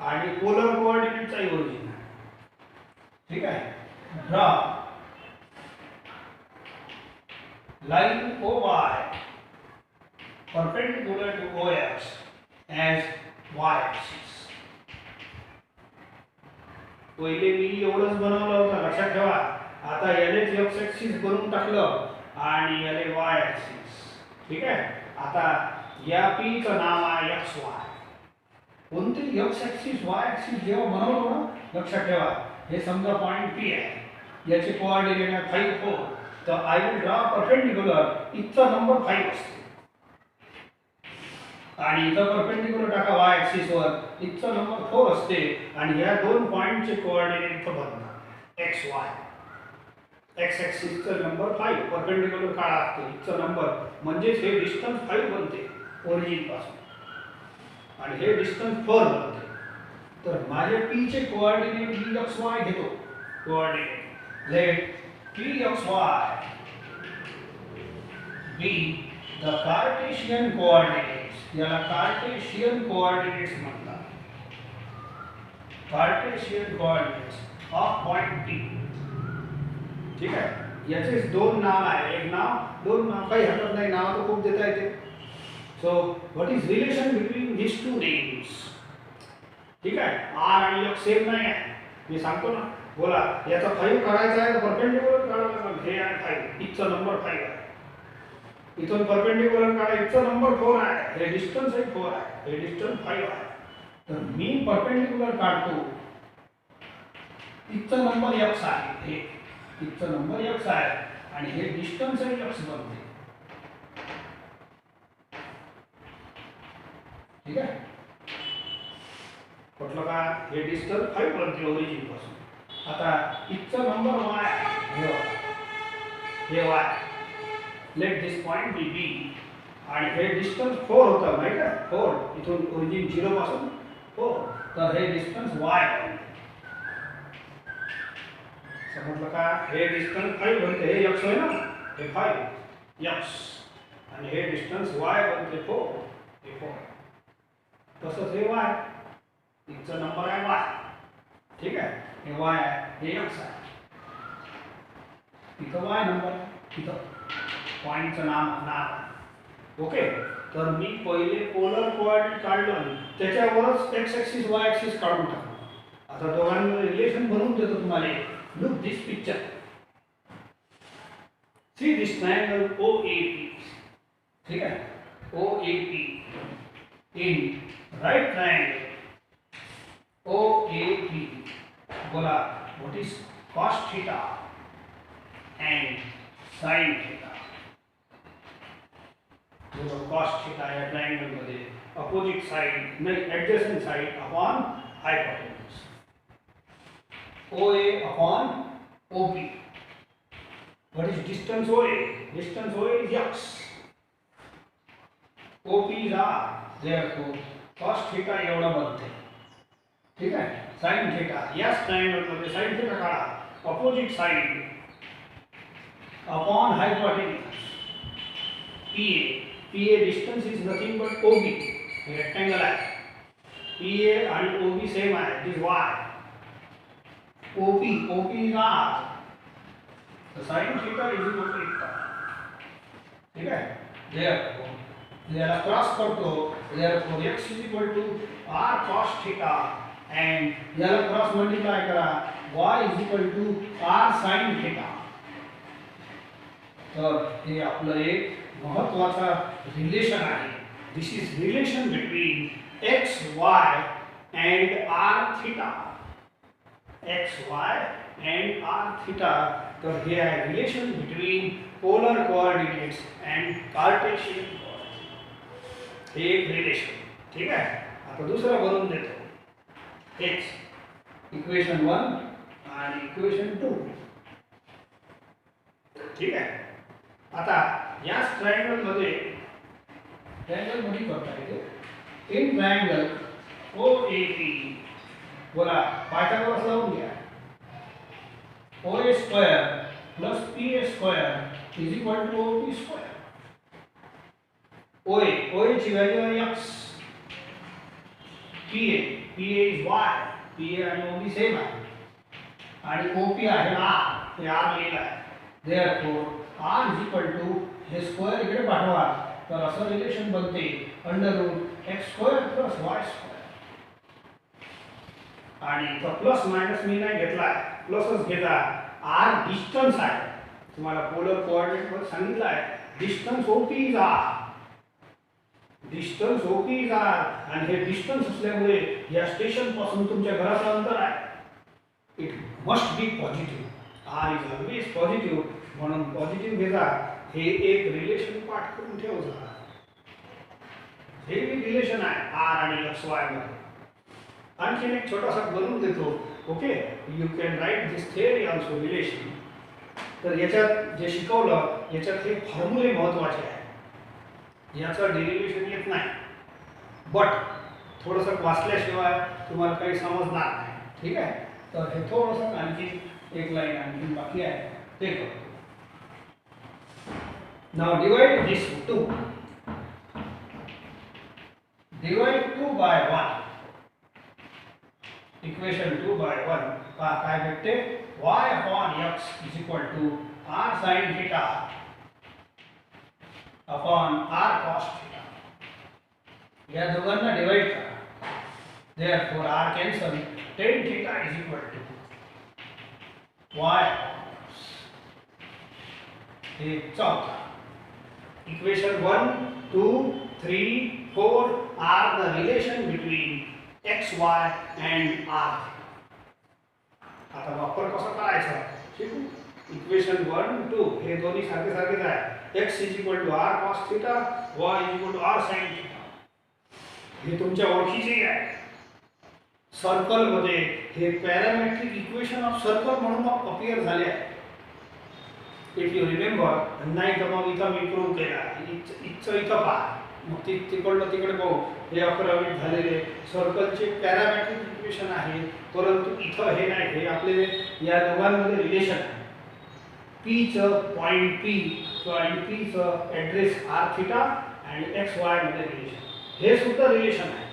आणि पोलर कोऑर्डिनेटचाही ओरिजिन आहे. ठीक आहे, draw line OY perpendicular to OX as y-axis. पहिले मी एवढंच बनवलं होतं, लक्षात ठेवा. आता यालेच x ॲक्सिस बनवून टाकलं आणि याले y ॲक्सिस. ठीक आहे, आता या p चं नाव आहे xy. कोणते x ॲक्सिस y ॲक्सिस जेव्हा बनवतो ना, लक्षात ठेवा, हे समजा पॉईंट p आहे, याचे कोऑर्डिनेट आहे 5 4. तर आय विल ड्रॉ परपेंडिक्युलर, इथचा नंबर 5 असते आणि इथं परपेंडिक्युलर टाका y ॲक्सिस वर, इथचा नंबर 4 असते आणि या दोन पॉइंटचे कोऑर्डिनेट इथं बनतात x y. x ॲक्सिसचा नंबर 5, परपेंडिक्युलर काढा लागतो, इथचा नंबर, म्हणजे हे डिस्टन्स 5 बनते ओरिजिन पासून आणि हे डिस्टन्स 4 बनते. तर माझे p चे कोऑर्डिनेट x y घेतो. Coordinate let Pxy be the Cartesian coordinates. याला कार्टेशियन कोऑर्डिनेट्स म्हणतात. Cartesian coordinates of point P. ठीक आहे, याचे दोन नाव आहे, एक नाव, दोन नाव, काही हरकत नाही, नाव तर खूप देता येते. So what is relation between this two names? ठीक आहे, आर आणि x सेम नाही आहे, मी सांगतो ना. बोला, याचा 5 काढायचा आहे तर परपेंडिक्युलर काढायला लागेल. हे आहे 5, इथचा नंबर 5 आहे. इथून परपेंडिक्युलर काढा, इथचा नंबर 4 आहे, हे डिस्टन्स आहे 4 आहे, हे डिस्टन्स 5 आहे. तर मी परपेंडिक्युलर काढतो, इथचा नंबर x आहे, हे इथचा नंबर x आहे आणि हे डिस्टन्स आहे x बनते. ठीक आहे, म्हटलं का, हे डिस्टन्स 5 बनते ओरिजिन पासून. आता इथचा नंबर y, हे y, लेट दिस पॉइंट बी बी, आणि हे डिस्टन्स 4 होतं, माहिती आहे, 4, इथून ओरिजिन 0 पासून 4, तर हे डिस्टन्स y बनते. समजलं का, हे डिस्टन्स 5 बनते, हे x आहे ना, हे 5 x, आणि हे डिस्टन्स y बनते 4, हे 4. तसंच हे y, इथचा नंबर आहे y. ठीक आहे, हे y आहे, हे x आहे, इथं y नंबर, इथं पॉइंटचं नाव. ओके, तर मी पहिले पोलर कोऑर्डिनेट काढलं, त्याच्यावरच x ॲक्सिस y ॲक्सिस काढून टाकलं. आता दोघांमध्ये रिलेशन बनवून देतो तुम्हाला. Look this picture, see this triangle OAP. ठीक आहे, OAP in right triangle OAP. बोला, what is cos theta and sin theta? बोलो, cos थीटा या ट्रायंगल मध्ये अपोजिट साइड नाही, adjacent side upon hypotenuse, OA upon OP. What is distance OA? Distance OA is x, OP is r, therefore cos theta एवढा बनते. ठीक आहे, sin theta, याच triangle मध्ये sin थीटा काढा, opposite side upon hypotenuse, PA distance is nothing but OB, हे rectangle आहे, PA आणि OB सेम आहे, it is y. OP is r, so sin theta is equal to theta. ठीक है, therefore याला cross करतो, therefore x is equal to r cos theta and याला cross multiply करा, y is equal to r sin theta. तर हे आपलं एक महत्त्वाचा रिलेशन आहे. This is relation between x y and r theta. x y and r theta. तर हे आहे relation between polar coordinates and Cartesian coordinates. हे एक रिलेशन. ठीक आहे. आता दुसरं बनवून देतो. x इक्वेशन 1 आणि इक्वेशन 2. ठीक आहे. आता या ट्रायंगल मध्ये करता येते. इन ट्रायंगल OAP बोला पायथागोरस लावून घ्या. OA square plus PA square is equal to OP square. OA ची व्हॅल्यू आहे x. PA इज y. PA आणि OB सेम आहे आणि OP आहे r. हे r लिहिलं आहे. therefore r is equal to हे स्क्वेअर इकडे पाठवा तर असं रिलेशन बनते under root x square plus y square. आणि तो प्लस मायनस मी नाही घेतला, प्लसच घेतला. r डिस्टन्स आहे. तुम्हाला पोलर कोऑर्डिनेट मध्ये सांगितलं आहे distance OP is r. Distance OP is r आणि हे डिस्टन्स असल्यामुळे या स्टेशन पासून तुमच्या घराचं अंतर आहे. It must be positive. r is always positive म्हणून पॉझिटिव्ह घेता. हे एक रिलेशन पाठ करून ठेव जरा. हे एक रिलेशन आहे r आणि x y मध्ये. आणखी एक छोटासा बनवून देतो. Okay, you can write this theory also relation. तर याच्यात जे शिकवलं याच्यात हे फॉर्म्युले महत्त्वाचे आहे. याचं डेरिव्हेशन येत नाही, बट थोडंसं वाचल्याशिवाय तुम्हाला काही समजणार नाही. ठीक आहे. तर हे थोडंसं आणखी एक लाईन आणखी बाकी आहे ते करतो. Now divide this 2. Divide 2 by 1. Equation 2 by 1. काय भेटते? y upon x is equal to r sin theta upon r cos theta. या दोघांना डिवाइड करा. Therefore r cancel. Tan theta is equal to y. हे चौथा. Equation 1, 2, 3, 4 are the relation between x, y and r. आता वापर कसा करायचा? ठीक आहे. इक्वेशन 1, 2 हे दोन्ही सारखे सारखेच आहे. x is equal to r cos theta, y is equal to r sin theta. हे तुमच्या ओळखीचे आहे. सर्कल मध्ये हे पॅरामेट्रिक इक्वेशन ऑफ सर्कल म्हणून अपीअर झाले आहे. इफ यू रिमेंबर, नाही तर मग इथं मी प्रूव्ह केला. इथं पहा, मग तिकडलं तिकडे पाहू. हे 11वीत झालेले सर्कलचे पॅरामेट्रिक इक्वेशन आहे, परंतु इथं हे नाही. हे आपले या दोघांमध्ये रिलेशन आहे. पीचं पॉईंट P आणि Pचं ॲड्रेस r थिटा आणि x y मध्ये रिलेशन. हे सुद्धा रिलेशन आहे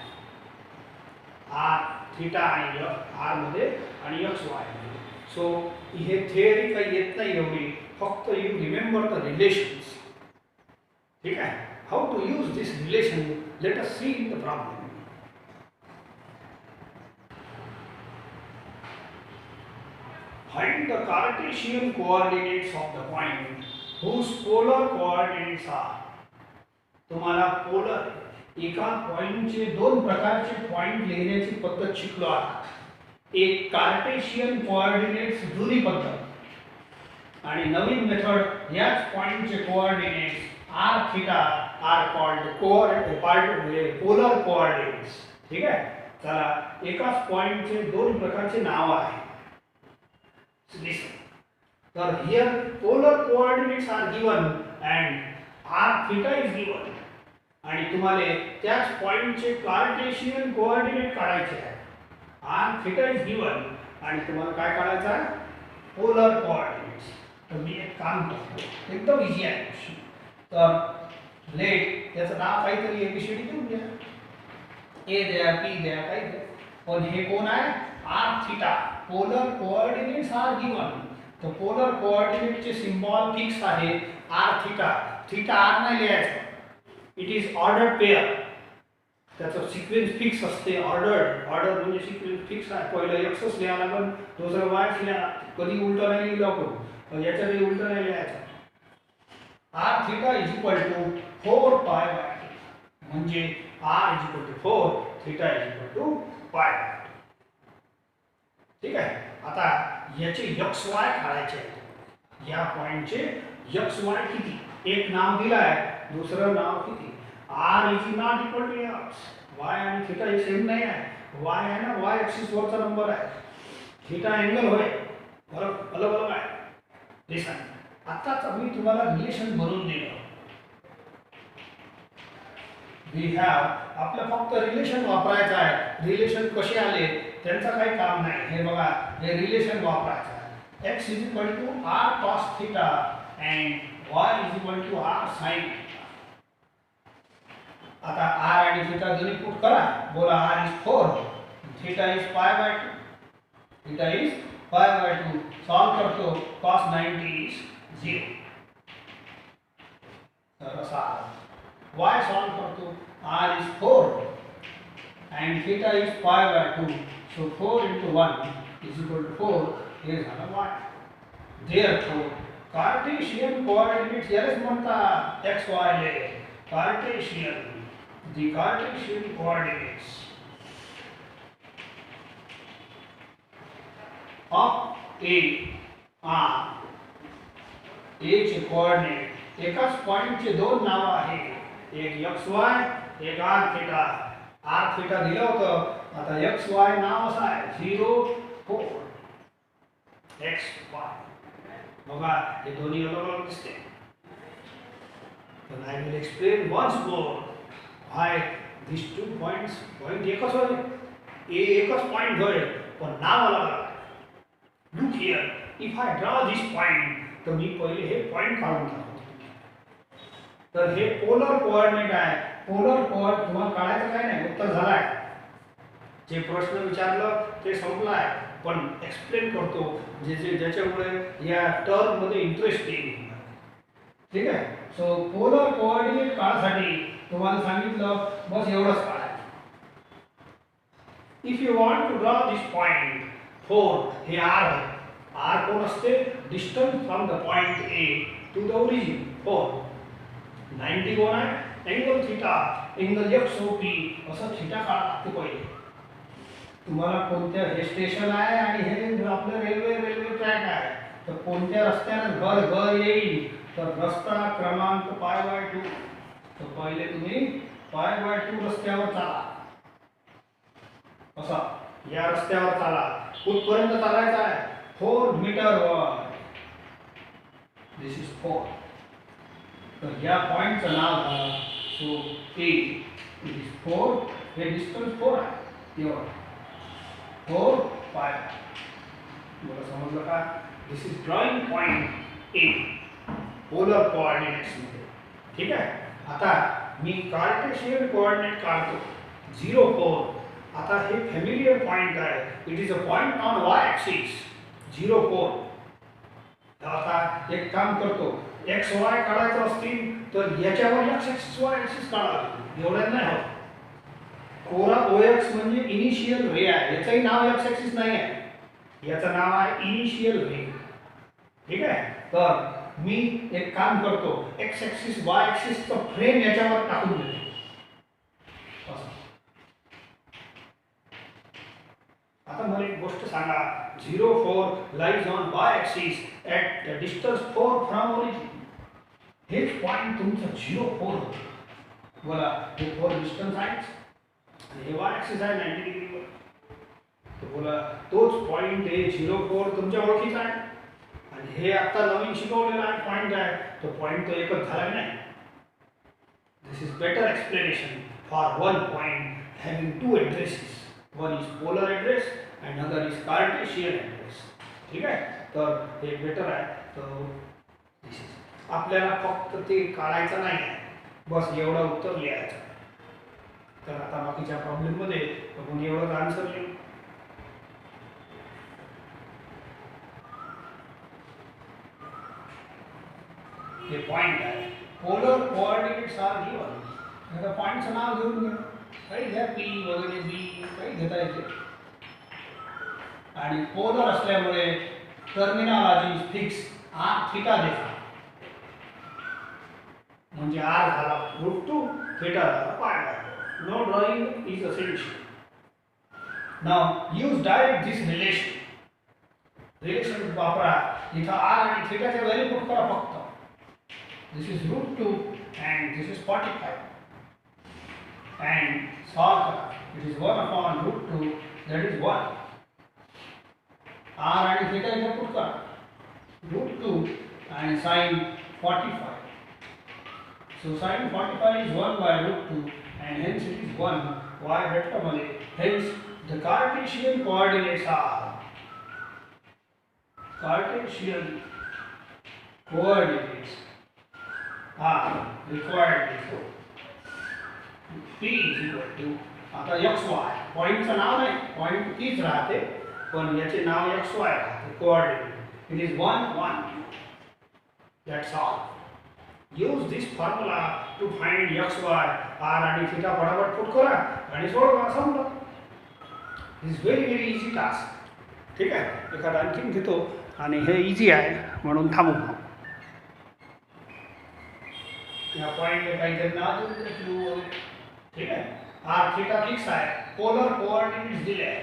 r थिटा आणि r मध्ये आणि x y मध्ये. सो हे थिअरी काही येत नाही एवढी, फक्त यू रिमेंबर द रिलेशन्स. ठीक आहे. How to use this relation, let us see in the problem. Find the Cartesian coordinates of the point whose polar coordinates are. तुम्हाला पोलर एका पॉइंटचे दोन प्रकारचे पॉइंट लिहिण्याची पद्धत शिकलो आहात. एक कार्टेशियन कोऑर्डिनेट्स जुनी पद्धत आणि नवीन मेथड याच पॉइंटचे coordinates r theta R called polar coordinates. ठीक आहे. चला, एकाच पॉइंटचे दोन प्रकारचे नाव आहे. तर here polar coordinates are given and r theta is given. आणि तुम्हाला त्याच पॉइंटचे कार्टेशियन कोऑर्डिनेट काढायचे आहे. r theta is given आणि तुम्हाला काय काढायचं आहे? Polar coordinates. तर मी एक काम करतो, एकदम इझी आहे क्वेश्चन. तर लेट याचं नाव काहीतरी एबीसीडी देऊन द्या. ए द्या, पी द्या, काही द्या. पण हे कोण आहे? r theta. Polar coordinates are given. तो पोलर कोऑर्डिनेटचे सिंबल फिक्स आहे r थीटा. थीटा r नाही लिहायचं. It is ordered pair. त्याचं सिक्वेन्स फिक्स असते. ऑर्डर म्हणजे सिक्वेन्स फिक्स आहे. पहिलं एक्सच लिहा लागेल, दुसरं वायच लिहा. कधी उलटं नाही लिहिलं आपण, याच्यातही उलटं नाही लिहायचं. R theta is equal to 4 pi by 2 म्हणजे R is equal to 4, theta is equal to pi by 2. ठीक आहे. आता याचे एक्स वाय काढायचे आहेत. या पॉइंटचे एक्स वाय किती, एक नाव दिलं आहे, दुसरं नाव किती. R is not equal to X. Y आणि थिटा हे सेम नाही आहे. वाय आहे ना, वाय ऍक्सिस वरचा नंबर आहे. थिटा अँगल होय, फरक अलग अलग आहे. लिसन, आताच मी तुम्हाला रिलेशन बनवून दिलं. वी हॅव, आपलं फक्त रिलेशन वापरायचं आहे. रिलेशन कसे आले त्यांचं काही काम नाही. हे बघा, हे रिलेशन वापरायचं आहे. x is equal to r cos theta and y is equal to r sin theta. आता r आणि थीटा दोन्ही पुट करा. बोला r is 4, theta is pi by 2. Theta is pi by 2. Solve करतो. cos 90 is 0. तर असा y solve करतो. r is 4 and theta is pi by 2. So 4 into 1 is equal to 4. Here is y. Therefore, Cartesian coordinates यालाच म्हणतात x y ले. Cartesian, the Cartesian coordinates of A are A चे coordinate एकाच पॉइंटचे दोन नाव आहेत. एक x Y, एक R theta. R theta दिलं होतं. आता एक्स वाय नाव असं आहे 0 4 एक्स वाय. बघा हे दोन्ही अलग अलग दिसते. पण I will explain once more why this two points. Point एकच होय, ए एकच पॉइंट होय, पण नाव अलग अलग. Look here, if I draw this point, तर मी पहिले हे पॉइंट काढून टाकतो. तर हे पोलर कोऑर्डिनेट आहे. पोलर कोऑर्डिनेट तुम्हाला काढायचं काय नाही, उत्तर झालाय. जे प्रश्न विचारलं ते संपलं आहे, पण एक्सप्लेन करतो ज्याच्यामुळे या टर्म मध्ये इंटरेस्ट येईल. ठीक आहे. सो पोलर कोऑर्डिनेट काढायसाठी तुम्हाला सांगितलं बस एवढंच काढायचं. If you want to draw this point 4, हे आर आहे. आर कोण असते, distance from the point A to the origin 4. 90 कोण आहे, अँगल थीटा, अँगल एक्सओपी. असं थीटा काढा लागते पहिले. तुम्हाला कोणत्या, हे स्टेशन आहे आणि हे आपलं रेल्वे ट्रॅक आहे, तर कोणत्या रस्त्याने घर येईल, तर रस्ता क्रमांक पाय बाय 2. तर पहिले तुम्ही पाय बाय 2 रस्त्यावर चाला. असा या रस्त्यावर चाला. कुठपर्यंत चालायचं आहे, 4 मीटरवर. दिस इज 4. तर या पॉइंटचं नाव झालं. So A is 4. हे डिस्टन्स 4 आहे. एवढं 4 पाय. मला समजलं का. This is drawing point A polar coordinates मध्ये. ठीक आहे. आता मी कार्टेशियन कोऑर्डिनेट काढतो 0 4. आता हे फॅमिलियर पॉइंट आहे. It is a point on Y axis 0 4. आता एक काम करतो, एक्स वाय काढायचं असतील तर याच्यावर एक्स ऍक्सिस वाय ऍक्सिस काढावं. एवढं नाही होत. कोरा OX म्हणजे इनिशियल रे आहे. याचंही नाव एक्स ऍक्सिस नाही आहे, याचं नाव आहे इनिशियल रे. ठीक आहे. तर मी एक काम करतो, एक्स ऍक्सिस वाय ऍक्सिसचं फ्रेम याच्यावर टाकून देतो. आता मला एक गोष्ट सांगा. 0 4 lies on Y axis at the distance 4 from origin. हेच पॉइंट तुमचं 0 4 होतं. बोला, हे 4 डिस्टन्स आहे, हे वाय ऍक्सिस आहे 90 डिग्रीवर. तर बोला तोच पॉइंट आहे 0 4 तुमच्या ओळखीचा आहे. आणि हे आता नवीन शिकवलेला आहे पॉइंट आहे, तो पॉइंट तो एकच झाला नाही. This is better explanation for one point having 2 addresses. One is polar address and other is Cartesian address. ठीक आहे. तर हे बेटर आहे. तर आपल्याला फक्त ते काढायचं नाही आहे, बस एवढं उत्तर लिहायचं. तर आता बाकीच्या प्रॉब्लेम मध्ये आपण एवढं आन्सर लिहू. हे पॉइंट आहे. Polar coordinates are given. आता पॉईंटचं नाव घेऊन घ्या, काही घ्या पी वगैरे बी काही घेता येते. आणि पोलर असल्यामुळे टर्मिनॉलॉजी फिक्स आर थिटा देता, म्हणजे आर झाला √2, थिटा झाला pi. No drawing is essential. Now use direct this relation वापरा. इथं आर आणि थिटाचे व्हॅल्यू पुट करा फक्त. दिस इज √2 and this is 45 and solve करा. It is 1 upon √2, that is 1. R and theta इथे पुट करा. √2 and sin 45. So sin 45 is 1 by √2 and hence it is 1. Y vector मध्ये hence the Cartesian coordinates are required before p is equal to, आता xy पॉइंटचं नाव नाही, point तीच राहते पण याचे नाव xy राहते. Coordinate it is 1 1. That's all. Use this formula to find xy. r आणि थीटा फटाफट पुट करा आणि सोडवा, संपलं. Is very easy task. ठीक आहे, एखादा आणखीन घेतो आणि हे इझी आहे म्हणून थांबू. या पॉइंटला काहीतरी नाव देऊ. ठीक आहे, आर थीटा फिक्स आहे. पोलर कोऑर्डिनेट्स दिले आहे.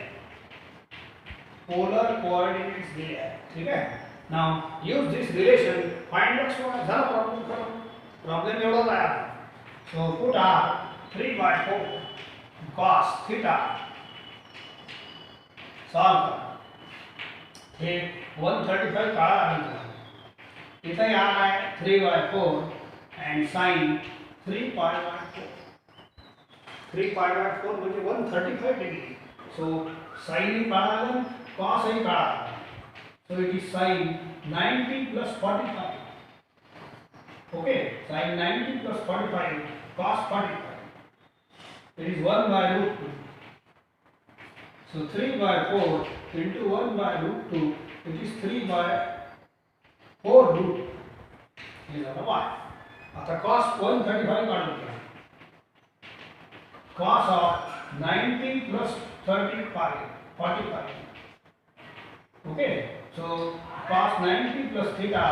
ठीक आहे. Now use this relation find xy. झाला प्रॉब्लेम. प्रॉब्लेम एवढाच आहे. So put r 3/4 cos theta. Solve करा. हे 135 काढा लागेल. इथे आर आहे 3/4 and sin 3π/4. 3π/4 म्हणजे 135 डिग्री. सो sin ही काढा लागेल, cos ही काढा लागेल. So it is sin 90 + 45. Okay, sin 90 + 45 cos 45. It is 1/√2. So 3/4 into 1/√2, it is 3/4√2. हे झालं y. आता cos 135 काढून घ्या. cos of 90 + 45. Okay, so cos 90 + theta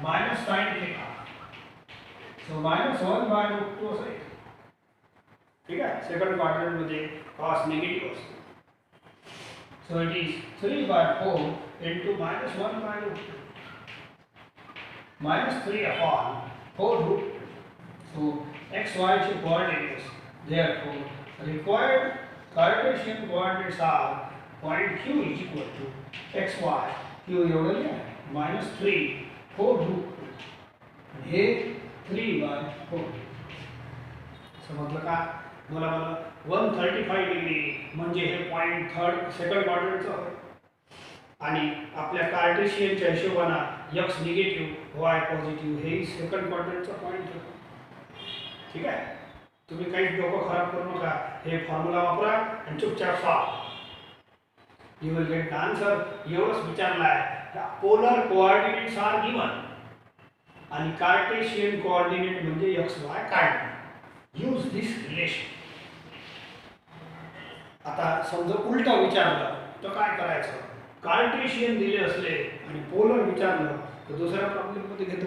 minus sin theta. So minus 1/√2 असेल. ठीक आहे, सेकंड क्वाड्रंट मध्ये cos निगेटिव्ह असतो. So it is 3/4 into minus 1/√2. Minus 3 upon 4√2. So x, y चे coordinates, therefore required Cartesian coordinates are point q is equal to x, y. q एवढं लिहा -3 4√2. हे 3/4. समजलं का? मला 135 डिग्री म्हणजे हे पॉइंट सेकंड क्वाड्रंटचं आहे. आणि आपल्या कार्टेशियनच्या हिशोबाने x निगेटिव्ह y पॉझिटिव्ह हे सेकंड क्वाड्रंटचा पॉइंट आहे. ठीक आहे, तुम्ही काही डोकं खराब करू नका. हे फॉर्म्युला वापरा आणि चुपचाप solve. You will get the answer. एवढंच विचारलं आहे. पोलर कोऑर्डिनेट्स आर गिवन आणि कार्टेशियन कोऑर्डिनेट म्हणजे x y काढणं. Use this relation. आता समजा उलटा विचारलं तर काय करायचं? कार्टेशियन दिले असले आणि पोलर विचारलं तर दुसऱ्या प्रॉब्लेम मध्ये घेतो.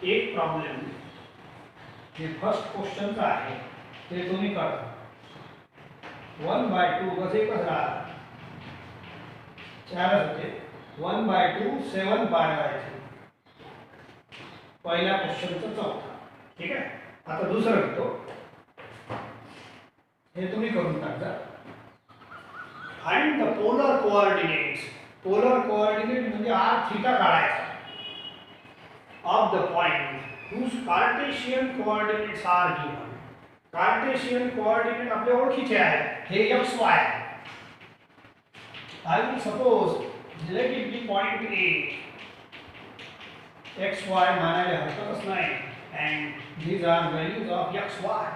एक प्रॉब्लेम हे फर्स्ट क्वेश्चनचा आहे ते तुम्ही करा. 1/2 बस एकच राहा. 4 होते. 1/2 7π/3. पहिल्या क्वेश्चनचा चौथा. ठीक आहे, आता दुसरं घेतो. हे तुम्ही करून टाका. Find the polar coordinates. Polar coordinate म्हणजे r थीटा काढायचा of the point whose Cartesian coordinates are given. Cartesian coordinate आपल्या ओळखीचे आहे. हे x y आहे. I will suppose let it be point A. x y मानायला हरकतच नाही and these are values of x y.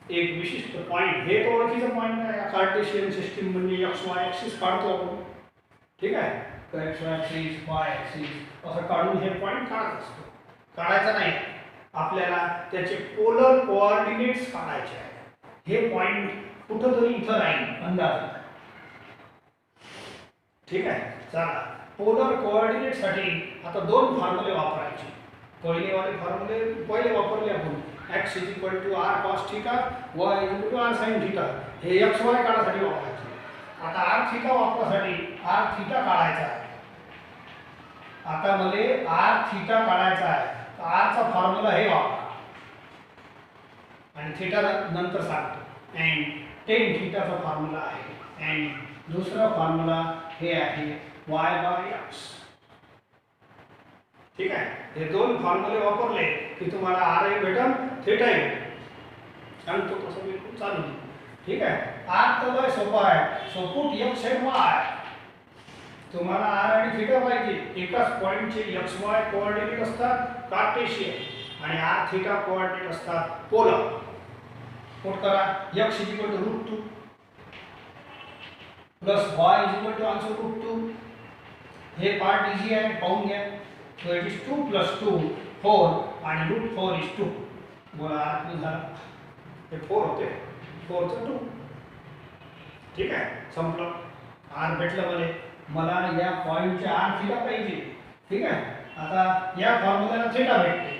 एक विशिष्ट पॉइंट, हे तो ओळखीचा पॉइंट आहे. कार्टेशियन सिस्टीम म्हणजे x y ऍक्सिस काढतो आपण. ठीक आहे, तर एक्स ॲक्सिस वाय ॲक्सिस असं काढून हे पॉईंट काढत असतो. काढायचा नाही, आपल्याला त्याचे पोलर कोऑर्डिनेट्स काढायचे आहे. हे पॉईंट कुठंतरी इथं राहील अंदाज. ठीक आहे. चला, पोलर कोऑर्डिनेट साठी आता दोन फॉर्म्युले वापरायचे. पहिले वापरले आपण. x r cos theta, y r sin theta. हे x y काढायसाठी वापरायचे. आता r थीटा वापरासाठी r थीटा काढायचा आहे. आता मला r थीटा काढायचा आहे. तर r चा फॉर्म्युला हे वापरा आणि थीटा नंतर सांगतो. अँड tan थीटाचा फॉर्म्युला आहे. अँड दुसरा फॉर्म्युला हे आहे y/x. ठीक आहे. हे दोन फॉर्म्युले वापरले की तुम्हाला r ही भेटल, थीटा ही भेटेल. सांगतो तसं बिलकुल चालू. ठीक आहे. r तर लय सोपा आहे. So put x and y. तुम्हाला r आणि थीटा पाहिजे. एकाच पॉइंटचे x y कोऑर्डिनेट असतात कार्टेशियन आणि r थीटा कोऑर्डिनेट असतात पोलर. पुट करा. x √2 plus y also √2. हे पार्ट इझी आहे, पाहून घ्या. So it is 2 plus 2 4 आणि √4 is 2. बोला r झाला. हे 4 होते, 4 चं 2. ठीक आहे. संपलं. r भेटलं मला या पॉइंटचे r थीटा पाहिजे. ठीक आहे. आता या फॉर्म्युल्याला थीटा भेटते.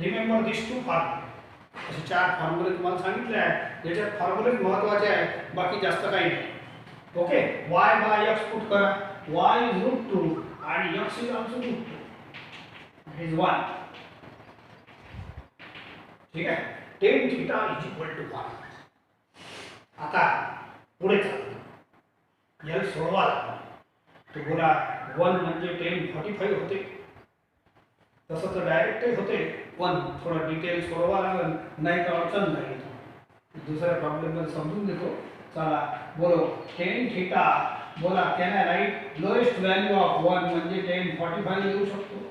Remember this two formula. असे चार फॉर्म्युले तुम्हाला सांगितले आहेत. याच्यात फॉर्म्युले महत्त्वाचे आहेत, बाकी जास्त काही नाही. ओके. y/x पुट करा. y is √2 आणि x is also √2. is 1. ठीक आहे. tan theta is equal to 1. आता पुढे चालू. याला सोडवा लागला. तो बोला 1 म्हणजे tan 45 होते. तसं तर डायरेक्टच होते 1. थोडा डिटेल सोडवा लागेल, नाही तर अडचण नाही. दुसऱ्या प्रॉब्लेम मध्ये समजून देतो. चला बोलो. tan थीटा बोला can I write lowest value of 1 म्हणजे tan 45 लिहू शकतो.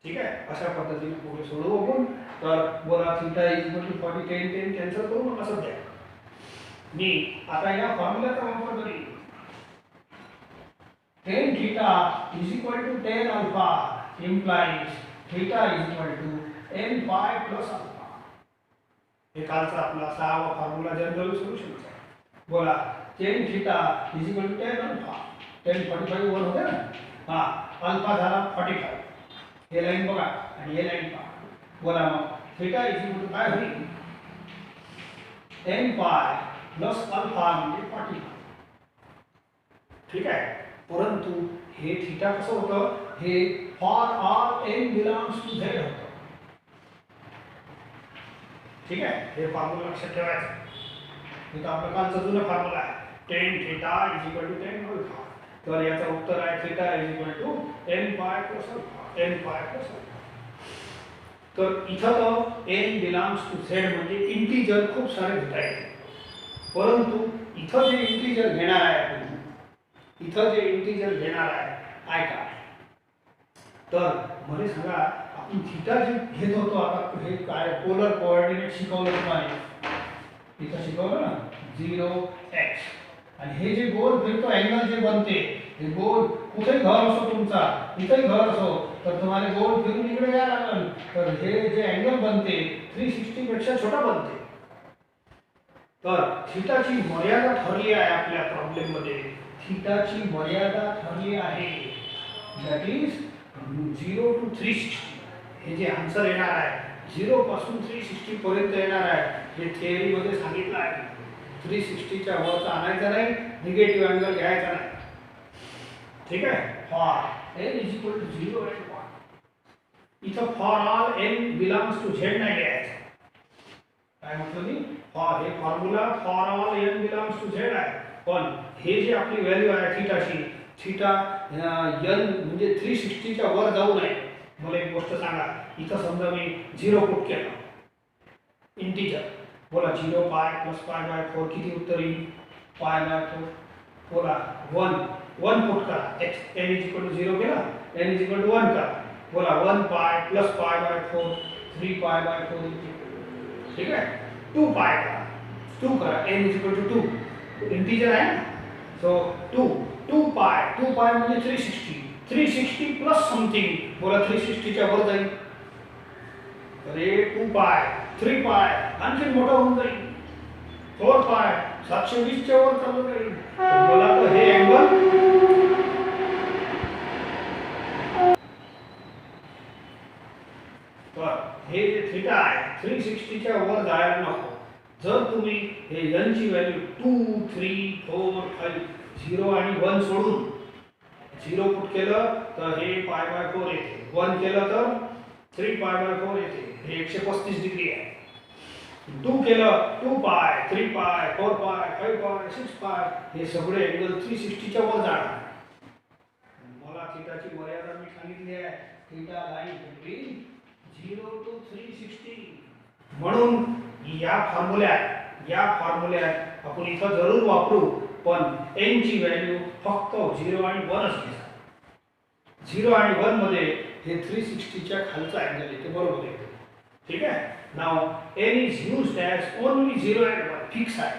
ठीक आहे. अशा पद्धतीने पुढे सोडवू आपण. तर बोला theta is equal to 40 tan cancel करू असं द्या. मी आता या फॉर्म्युल्याचा वापर करीन. tan theta is equal to tan alpha implies theta is equal to n pi plus alpha. हे कालचा आपला 6वा फॉर्म्युला जनरल सोल्युशनचा. बोला tan theta is equal to tan alpha. tan 45 वर होते ना. हां, अल्फा झाला 45. हे लाइन बघा आणि हे लाइन पहा. बोला मग थीटा इज इक्वल टू काय होईल? n पाय प्लस अल्फा म्हणजे 45. ठीक आहे. परंतु हे थीटा कसं होतं? हे for all n belongs to z होतं. ठीक आहे. हे फॉर्म्युला लक्षात ठेवायचं. हे तर आपलं कालचा जुना फॉर्म्युला आहे. tan theta is equal to tan alpha. तर याचं उत्तर आहे theta is equal to n pi plus alpha. n pi plus alpha. तर इथं तर n बिलॉंग्स टू z म्हणजे इंटिजर खूप सारे घेता येते. परंतु इथं जे इंटिजर घेणार आहे आपण, इथं जे इंटिजर घेणार आहे ऐका. तर मला सांगा आपण थीटा जे घेत होतो आता हे काय पोलर कोऑर्डिनेट शिकवलं तुम्हाला. इथं शिकवलं ना 0x. आणि हे जे गोल फिरतो अँगल जे बनते, हे गोल कुठेही घर असो तुमचा, इथेही घर असो, तर तुम्हाला गोल फिरून इकडे यायला लागेल. तर हे जे अँगल बनते 360 पेक्षा छोटा बनते. तर थीटाची मर्यादा ठरली आहे आपल्या प्रॉब्लेम मध्ये. थीटाची मर्यादा ठरली आहे. That is 0 to 360. हे जे आन्सर येणार आहे 0 पासून 360 पर्यंत येणार आहे. हे थिअरी मध्ये सांगितलं आहे. 360 च्या वरचा आणायचा नाही, निगेटिव्ह अँगल घ्यायचा नाही. ठीक आहे. For n is equal to 0 and 1. इथं for all n belongs to z नाही घ्यायचं. काय म्हटलं मी? हे formula for all n belongs to z आहे. पण हे जे आपली व्हॅल्यू आहे थीटाची, थीटा n म्हणजे 360 च्या वर जाऊ नये. मला एक गोष्ट सांगा. इथं समजा मी 0 पुट केला इंटिजर. बोला 0 पाय प्लस पाय बाय 4 किती उत्तर येईल? पाय बाय 4. बोला 1 पुट करा. x n is equal to 0 केला, n इज इक्वल टू 1 करा. बोला 1 पाय प्लस पाय बाय 4 3 पाय बाय 4. ठीक आहे. 2 पाय करा, 2 करा. n is equal to 2 integer आहे ना. सो 2 2 पाय म्हणजे 360 प्लस समथिंग, बोला 360 च्या वर जाईल तर हे 2 पाय, 3 पाय आणखी मोठा होऊन जाईल, 4 पाय 720 च्या वर चालू जाईल, तर बोला तर हे अँगल हे जे थीटा आहे 360 च्या वर जायला नको. जर तुम्ही हे n ची व्हॅल्यू 2 3 4 5 0 आणि 1 सोडून 0 पुट केलं तर हे पाय बाय 4 येते, 1 केलं तर 3 पाय बाय 4 येते, हे 135 डिग्री आहे. 2 केलं 2 पाय 3 पाय 4 पाय 5 पाय 6 पाय, हे सगळे अँगल 360 च्या वर जाणार. मला थीटाची मर्यादा मी सांगितली आहे, थीटा लाईन बिटवीन 0 to 360. म्हणून या फॉर्म्युल्यात आपण इथं जरूर वापरू, पण n ची व्हॅल्यू फक्त 0 आणि 1 च घ्या. 0 आणि 1 मध्ये हे 360 च्या खालचा अँगल येते, बरोबर येते. ठीक आहे. Now n is used as only 0 and 1 fix आहे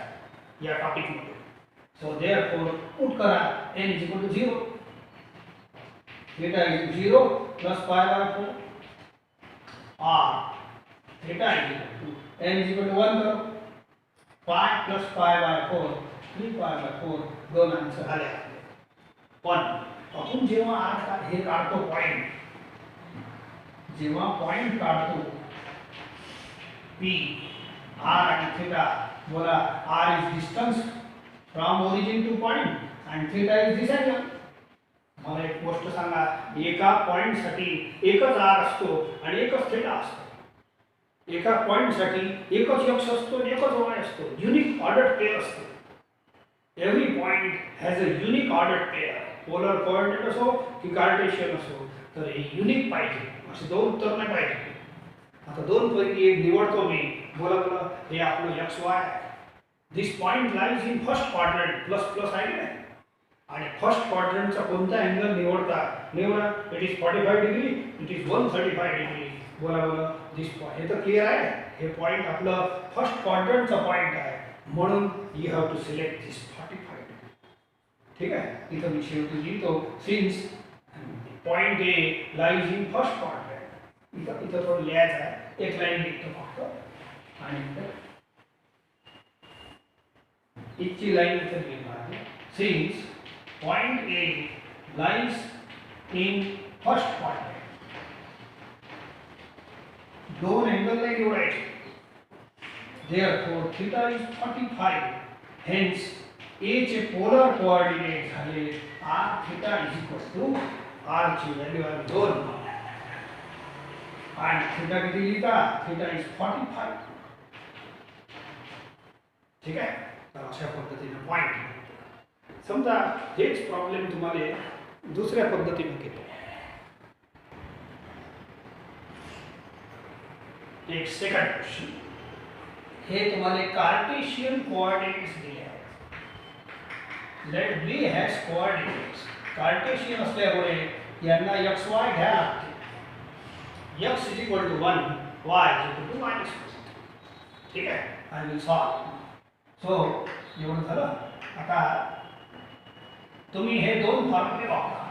या टॉपिक मध्ये. सो देयरफॉर पुट करा n is equal to 0, theta is 0 plus pi by 4 r theta is equal to n is equal to 1 करो, पाय प्लस पाय बाय 4 3 पाय by 4 दोन answer आले आपले. पण आपण जेव्हा हे काढतो पॉइंट, जेव्हा पॉइंट काढतो p r आणि थीटा, बोला r is distance from origin two point आणि थीटा इज दिस अँगल. मला एक गोष्ट सांगा, एका पॉइंट साठी एकच r असतो आणि एकच थीटा असतो. एका पॉइंट साठी एकच x असतो आणि एकच y असतो, युनिक ऑर्डर्ड पेअर असतो. Every point has a unique ordered pair, polar coordinate असो की कार्टेशियन असो, तर हे युनिक पाहिजे, असे दोन उत्तर नाही पाहिजे. आता दोन पैकी एक निवडतो मी, बोला बोला हे आपलं xy. This point lies in first quadrant, plus plus आहे ना, आणि फर्स्ट क्वाड्रंटचा कोणता अँगल निवडा, it is 45 degree, it is 135 degree. बोला बोला दिस पॉइंट, हे तर क्लिअर आहे. हे पॉइंट आपलं फर्स्ट क्वाड्रंटचा पॉइंट आहे, म्हणून you have to select this 45 degree. ठीक आहे. इथं मी शेवटी लिहितो, since point A lies in first quadrant. इथं थोडं लिहायचं आहे, एक लाईन लिहितो फक्त आणि इथची लाईन इथं लिहिणार आहे. Since point A lies in first quadrant. दोन अँगल नाही निवडायचे. Therefore theta is 45. Hence A चे पोलर कोऑर्डिनेट झाले r theta is equal to r ची व्हॅल्यू आहे 2 आणि थीटा किती लिहिता, थीटा इज 45. ठीक आहे. तर अशा पद्धतीने पॉइंट. समजा हेच प्रॉब्लेम तुम्हाला दुसऱ्या पद्धतीने केले. एक सेकंड क्वेश्चन, हे तुम्हाला कार्टेशियन कोऑर्डिनेट्स दिले आहेत. Let be has coordinates. Cartesian असल्यामुळे यांना xy घ्या लागते. x is equal to 1, y is equal to -1. ठीक आहे. I will solve. सो एवढं झालं. आता तुम्ही हे दोन फॉर्म्युले वापरा,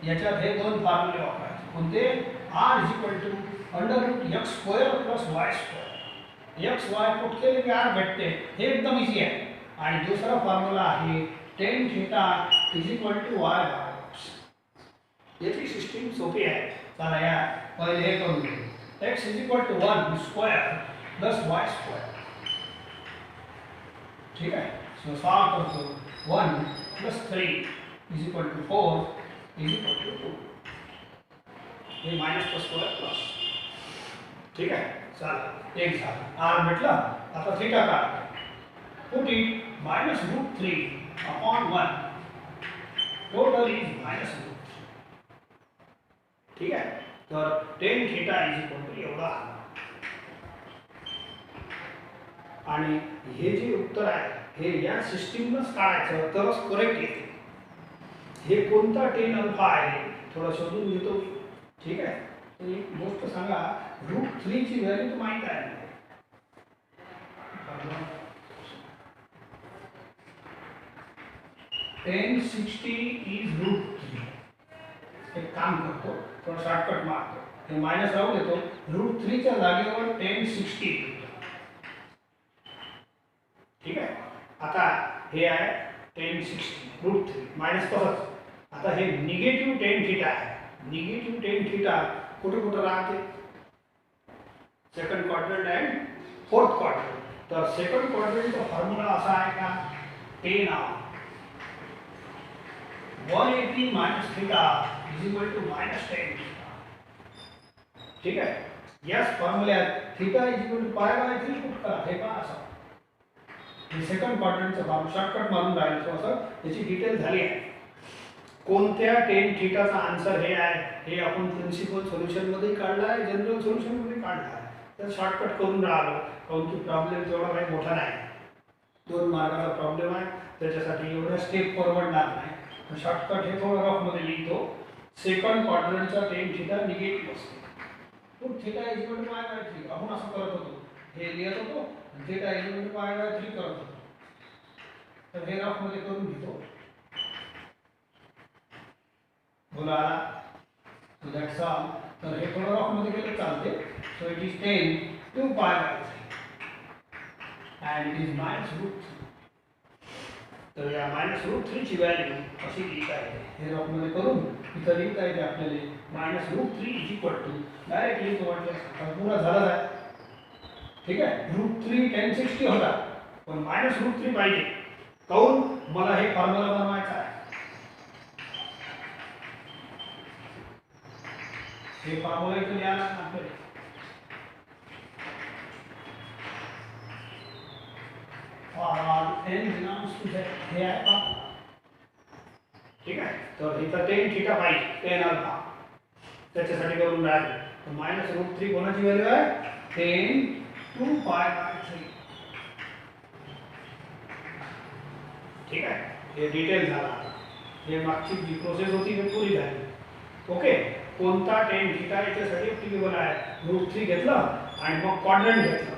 याच्यात हे दोन फॉर्म्युले वापरायचे. कोणते? r is equal to √x² plus y². x y put केले की r भेटते, हे एकदम इझी आहे. आणि दुसरा फॉर्म्युला आहे tan theta is equal to y by x. याची सिस्टीम सोपी आहे. चला या पहिले हे करून घेऊ. x is equal to 1² plus y². ठीक आहे. सो सॉल्व करतो. 1 plus 3 is equal to 4 is equal to 2. ये माइनस प्लस स्क्वायर प्लस. ठीक आहे. चला एक झालं, r भेटला. आता थीटा काढा. Put it -√3 upon 1. Total is -√3. ठीक आहे. तर tan theta is equal to एवढा आला. आणि हे जे उत्तर आहे हे या सिस्टीमनंच काढायचं तरच करेक्ट येते. हे कोणता tan अल्फा आहे थोडं शोधून घेतो. ठीक आहे. तर एक गोष्ट सांगा, √3 ची व्हॅल्यू तर माहित आहे. tan 60 is √3. एक काम करतो, थोडं शॉर्टकट मारतो, हे मायनस राहू देतो, √3 च्या जागेवर tan 60. ठीक आहे. आता हे आहे tan 60 √3 मायनस तसंच. आता हे निगेटिव्ह tan थीटा आहे. निगेटिव्ह tan थीटा कुठे कुठे राहते? Second quadrant and fourth quadrant. तर सेकंड क्वाड्रंटचा फॉर्म्युला असा आहे का? tan 180 minus theta is equal to minus tan theta. ठीक आहे. याच फॉर्म्युल्यात theta is equal to pi by 3 put करा. हे पहा असं. हे सेकंड क्वाड्रंटचं फॉर्म शॉर्टकट मारून राहिलं तो असं त्याची डिटेल झाली आहे. कोणत्या tan थीटाचा आन्सर हे आहे हे आपण प्रिन्सिपल सोल्युशन मध्ये काढला आहे, जनरल सोल्युशन मध्ये काढला आहे. तर शॉर्टकट करून राहिलो कारण की प्रॉब्लेम तेवढा काही मोठा नाही. 2 मार्काचा प्रॉब्लेम आहे, त्याच्यासाठी एवढ्या स्टेप परवडणार नाही. तर शॉर्टकट हे थोडं रफ मध्ये लिहितो. सेकंड क्वाड्रंटचा tan थीटा निगेटिव्ह असतो. तो theta is equal to pi by 3 आपण असं करत होतो. हे लिहित होतो theta is equal to pi by 3 करत होतो. तर हे रफ मध्ये करून घेतो. बोला so that's all. तर हे थोडं रफ मध्ये केलं चालते. so it is tan 2 pi by 3 and it is minus √3. तर या मायनस √3 ची व्हॅल्यू अशी लिहिता येते. हे रफ मध्ये करून इथं लिहिता येते आपल्याला minus √3 is equal to direct लिहितो म्हटलं पुरा झाला आहे. ठीक आहे. √3 tan 60 होता पण मायनस √3 पाहिजे. काऊन? मला हे फॉर्म्युला बनवायचा आहे. हे फॉर्म्युला इथं लिहायला आपल्याला. n बिलॉन्ग्स टू हे आहे का? ठीक आहे. तर इथं tan थीटा पाहिजे, tan अल्फा. त्याच्यासाठी करून राहिले. तर मायनस √3 कोणाची व्हॅल्यू आहे? tan 2 pi by 3. ठीक आहे. हे डिटेल झाला. हे मागची जी प्रोसेस होती ती पुरी झाली. ओके. कोणता tan थीटा याच्यासाठी ॲप्लिकेबल आहे? √3 घेतलं आणि मग क्वाड्रंट घेतलं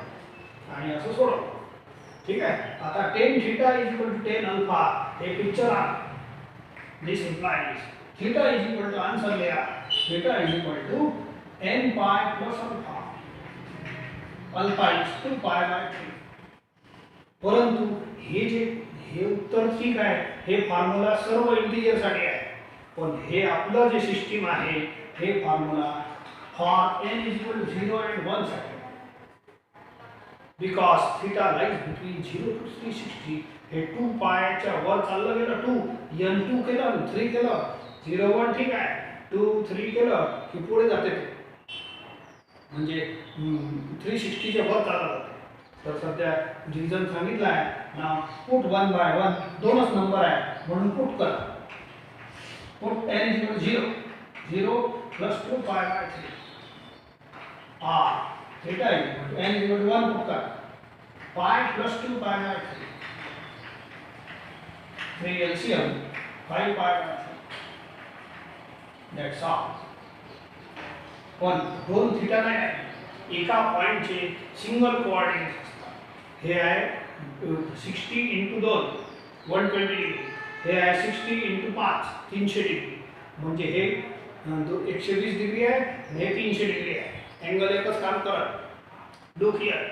आणि असं सोडवलं. ठीक आहे. आता tan theta is equal to tan alpha हे पिक्चर आहे. This implies theta is equal to answer लिया. Theta is equal to n pi plus alpha. Alpha is 2 pi by 3. परंतु हे उत्तर ठीक आहे. हे फॉर्म्युला सर्व इंटिजर साठी आहे. पण हे आपलं जे सिस्टीम आहे हे formula for n is equal to 0 and 1 साठी. because theta lies between 0 to 360. हे 2 पायच्या वर चाललं गेलं 2 n2 केलं 3 केलं 0 1 ठीक आहे. 2 3 केलं की पुढे जाते ते म्हणजे 360 च्या वर चाललं जाते. तर सध्या रिझन सांगितलं आहे ना. पुट 1 बाय 1 दोनच नंबर आहे म्हणून पुट करा. Put n is equal to 0 0 plus 2 pi by 3 r theta is equal to n is equal to 1 put करा. Pi plus 2 pi by 3 LCM 5 पाय बाय 3. That's all. पण दोन थीटा नाही आहे. एका पॉइंटचे सिंगल कोऑर्डिनेट असतात. हे आहे 60 × 2 120 डिग्री. हे आहे 60 × 5 300 डिग्री. म्हणजे हे 120 डिग्री आहे आणि हे 300 डिग्री आहे. एंगल एकच काम करत. Look here.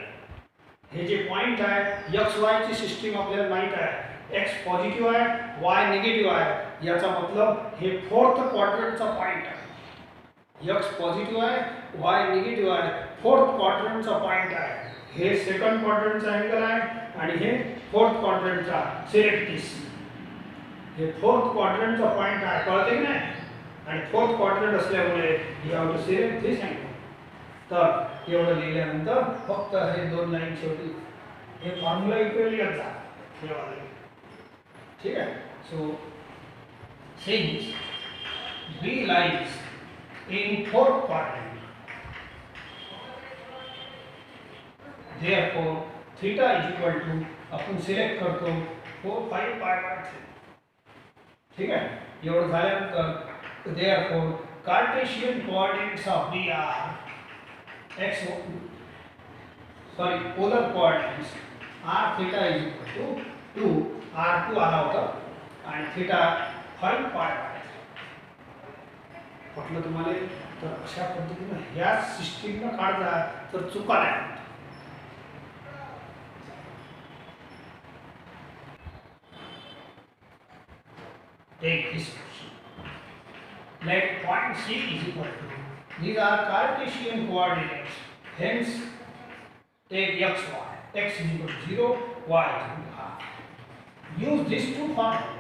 हे जे पॉइंट आहे एक्स वाय ची सिस्टीम आपल्याला माहित आहे. एक्स पॉझिटिव्ह आहे वाय निगेटिव्ह आहे. याचा मतलब हे फोर्थ क्वाड्रंटचा पॉइंट आहे. एक्स पॉझिटिव्ह आहे वाय निगेटिव्ह आहे. फोर्थ क्वाड्रंटचा पॉइंट आहे. हे सेकंड क्वाड्रंटचा अँगल आहे आणि हे फोर्थ क्वाड्रंटचा. सिलेक्ट दिस. हे फोर्थ क्वाड्रंटचा पॉइंट आहे. कळते की नाही? आणि फोर्थ क्वाड्रंट असल्यामुळे you have to select this angle. तर एवढं लिहिल्यानंतर फक्त हे दोन लाईन शेवटी हे फॉर्म्युला इक्वली जा. ठीक आहे. So since B lies in fourth quadrant, therefore theta is equal to आपण सिलेक्ट करतो 4 5 पाय बाय 3. ठीक आहे. एवढं झाल्यानंतर therefore Cartesian coordinates of B are x polar coordinates r theta is equal to 2 r2 आला होता आणि थिटा 5 पाय आहे. म्हटलं तुम्हाला तर अशा पद्धतीने ह्या सिस्टीमनं काढला तर चुका नाही. Take this question. Let point C is equal to, these are Cartesian coordinates, hence take x, y. X is equal to 0, y is equal to half. Use this two formulas.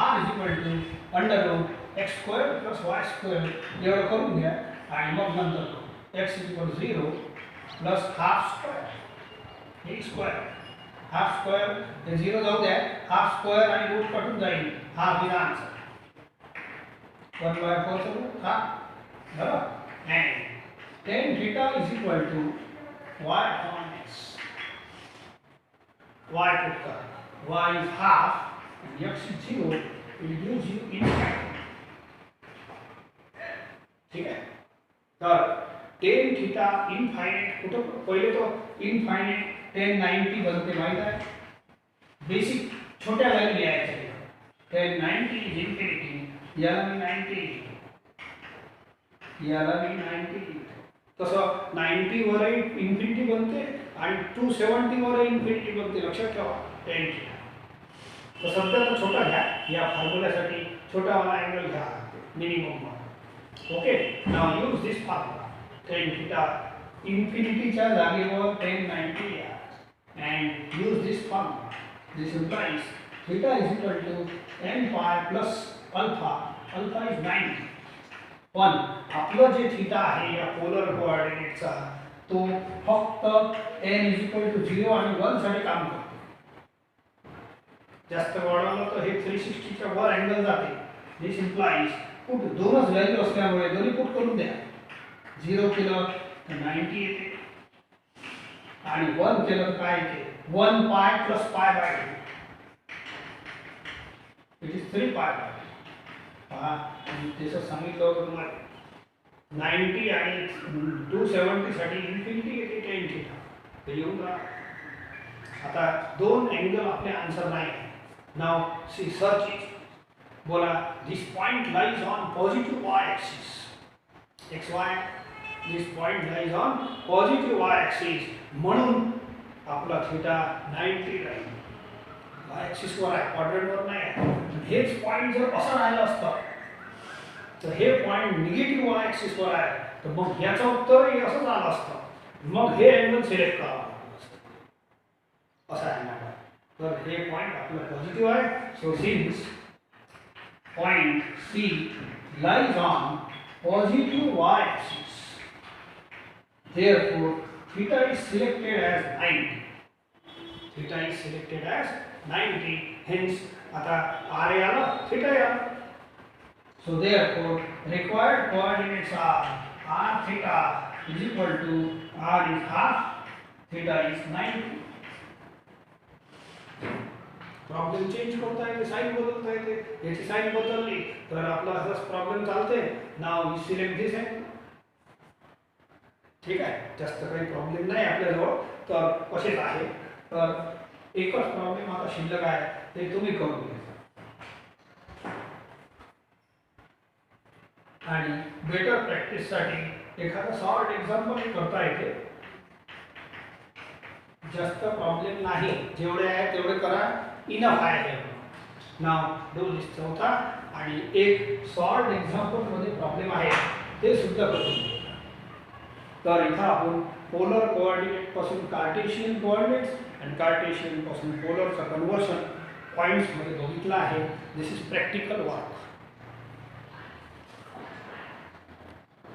R is equal to under root x square plus y square. एवढं करून घ्या आणि मग नंतर x is equal to 0 plus half square. हे square. Half square हे 0 जाऊ द्या. हाफ स्क्वेअर आणि रूट कटून जाईल. Half is answer. 1/4 चा रूट हाफ. बरोबर. and tan theta is equal to y upon x. y put करा. y is half and x is 0. it gives you infinity. ठीक है. तर tan theta इनफाइनाइट कुठं पहिले तो इनफाइनाइट 1090 बनते माहित आहे. बेसिक छोट्या व्हॅल्यू लिहायच्या. 1090 इज इन्फिनिटी. याला मी 90, याला मी 90. तसं 90 वर इन्फिनिटी बनते आणि 270 वर इन्फिनिटी बनते. लक्षात ठेवा. 10 तर सध्या तर छोटा घ्या. या फॉर्म्युल्यासाठी छोटा वाला अँगल घ्या minimum. Okay. Now use this formula. tan theta इन्फिनिटीच्या जागेवर 1090 या. And use this formula. This implies theta is equal to n pi plus alpha. Alpha is 90. पण आपलं जे थीटा आहे या पोलर कोऑर्डिनेटचा तो फक्त n is equal to 0 आणि 1 साठी काम करतो. जास्त वाढवलं तर हे 360 च्या वर अँगल जाते. This implies पुट दोनच व्हॅल्यू असल्यामुळे दोन्ही पुट करून द्या. 0 केलं तर 90 येते आणि 1 केलं तर काय येते. 1 पाय plus pi by 2. It is 3 पाय बाय 2. पहा जसं सांगितलं होतं तुम्हाला 90 आणि 270 साठी इन्फिनिटी येते tan थीटा. ते लिहून घ्या. आता दोन अँगल आपले आन्सर नाही. Now see search it. बोला this point lies on positive y axis. xy. This point lies on positive y axis. म्हणून आपला थीटा 90 राहील. y axis वर आहे, क्वाड्रंट वर नाही आहे. हेच पॉइंट जर असं राहिलं असतं तर हे पॉइंट निगेटिव्ह y axis वर आहे तर मग याचं उत्तर हे असं झालं असतं. मग हे अँगल सिलेक्ट करावं लागलं असतं. असं आहे ना. तर हे पॉइंट आपलं पॉझिटिव्ह आहे. So since point C lies on positive y axis, therefore theta is selected as 90. Theta is selected as 90. Hence आता r आला, theta आला. So therefore required coordinates are r theta is equal to r is half, theta is 90. Problem change करता येते, sign बदलता येते. याची sign बदलली तर आपला असाच प्रॉब्लेम चालते. नाव सिलेक्ट दिस आहे. ठीक आहे. जास्त काही प्रॉब्लेम नाही आपल्याजवळ. तर असेच आहे. तर एकच प्रॉब्लेम आता शिल्लक आहे ते तुम्ही करून घ्या. आणि बेटर प्रॅक्टिस साठी एखादा शॉर्ट एक्झाम्पल करता येते. जास्त प्रॉब्लेम नाही. जेवढे आहे तेवढे करा. इनफ आहे. नाव डू दिस चौथा आणि एक शॉर्ट एक्झाम्पल मध्ये प्रॉब्लेम आहे ते सुद्धा करू. तर इथं आपण पोलर कोऑर्डिनेट पासून कार्टेशियन कोऑर्डिनेट्स आणि कार्टेशियन पासून पोलरचा कन्वर्शन पॉइंट्स मध्ये बघितलं आहे. This is practical work.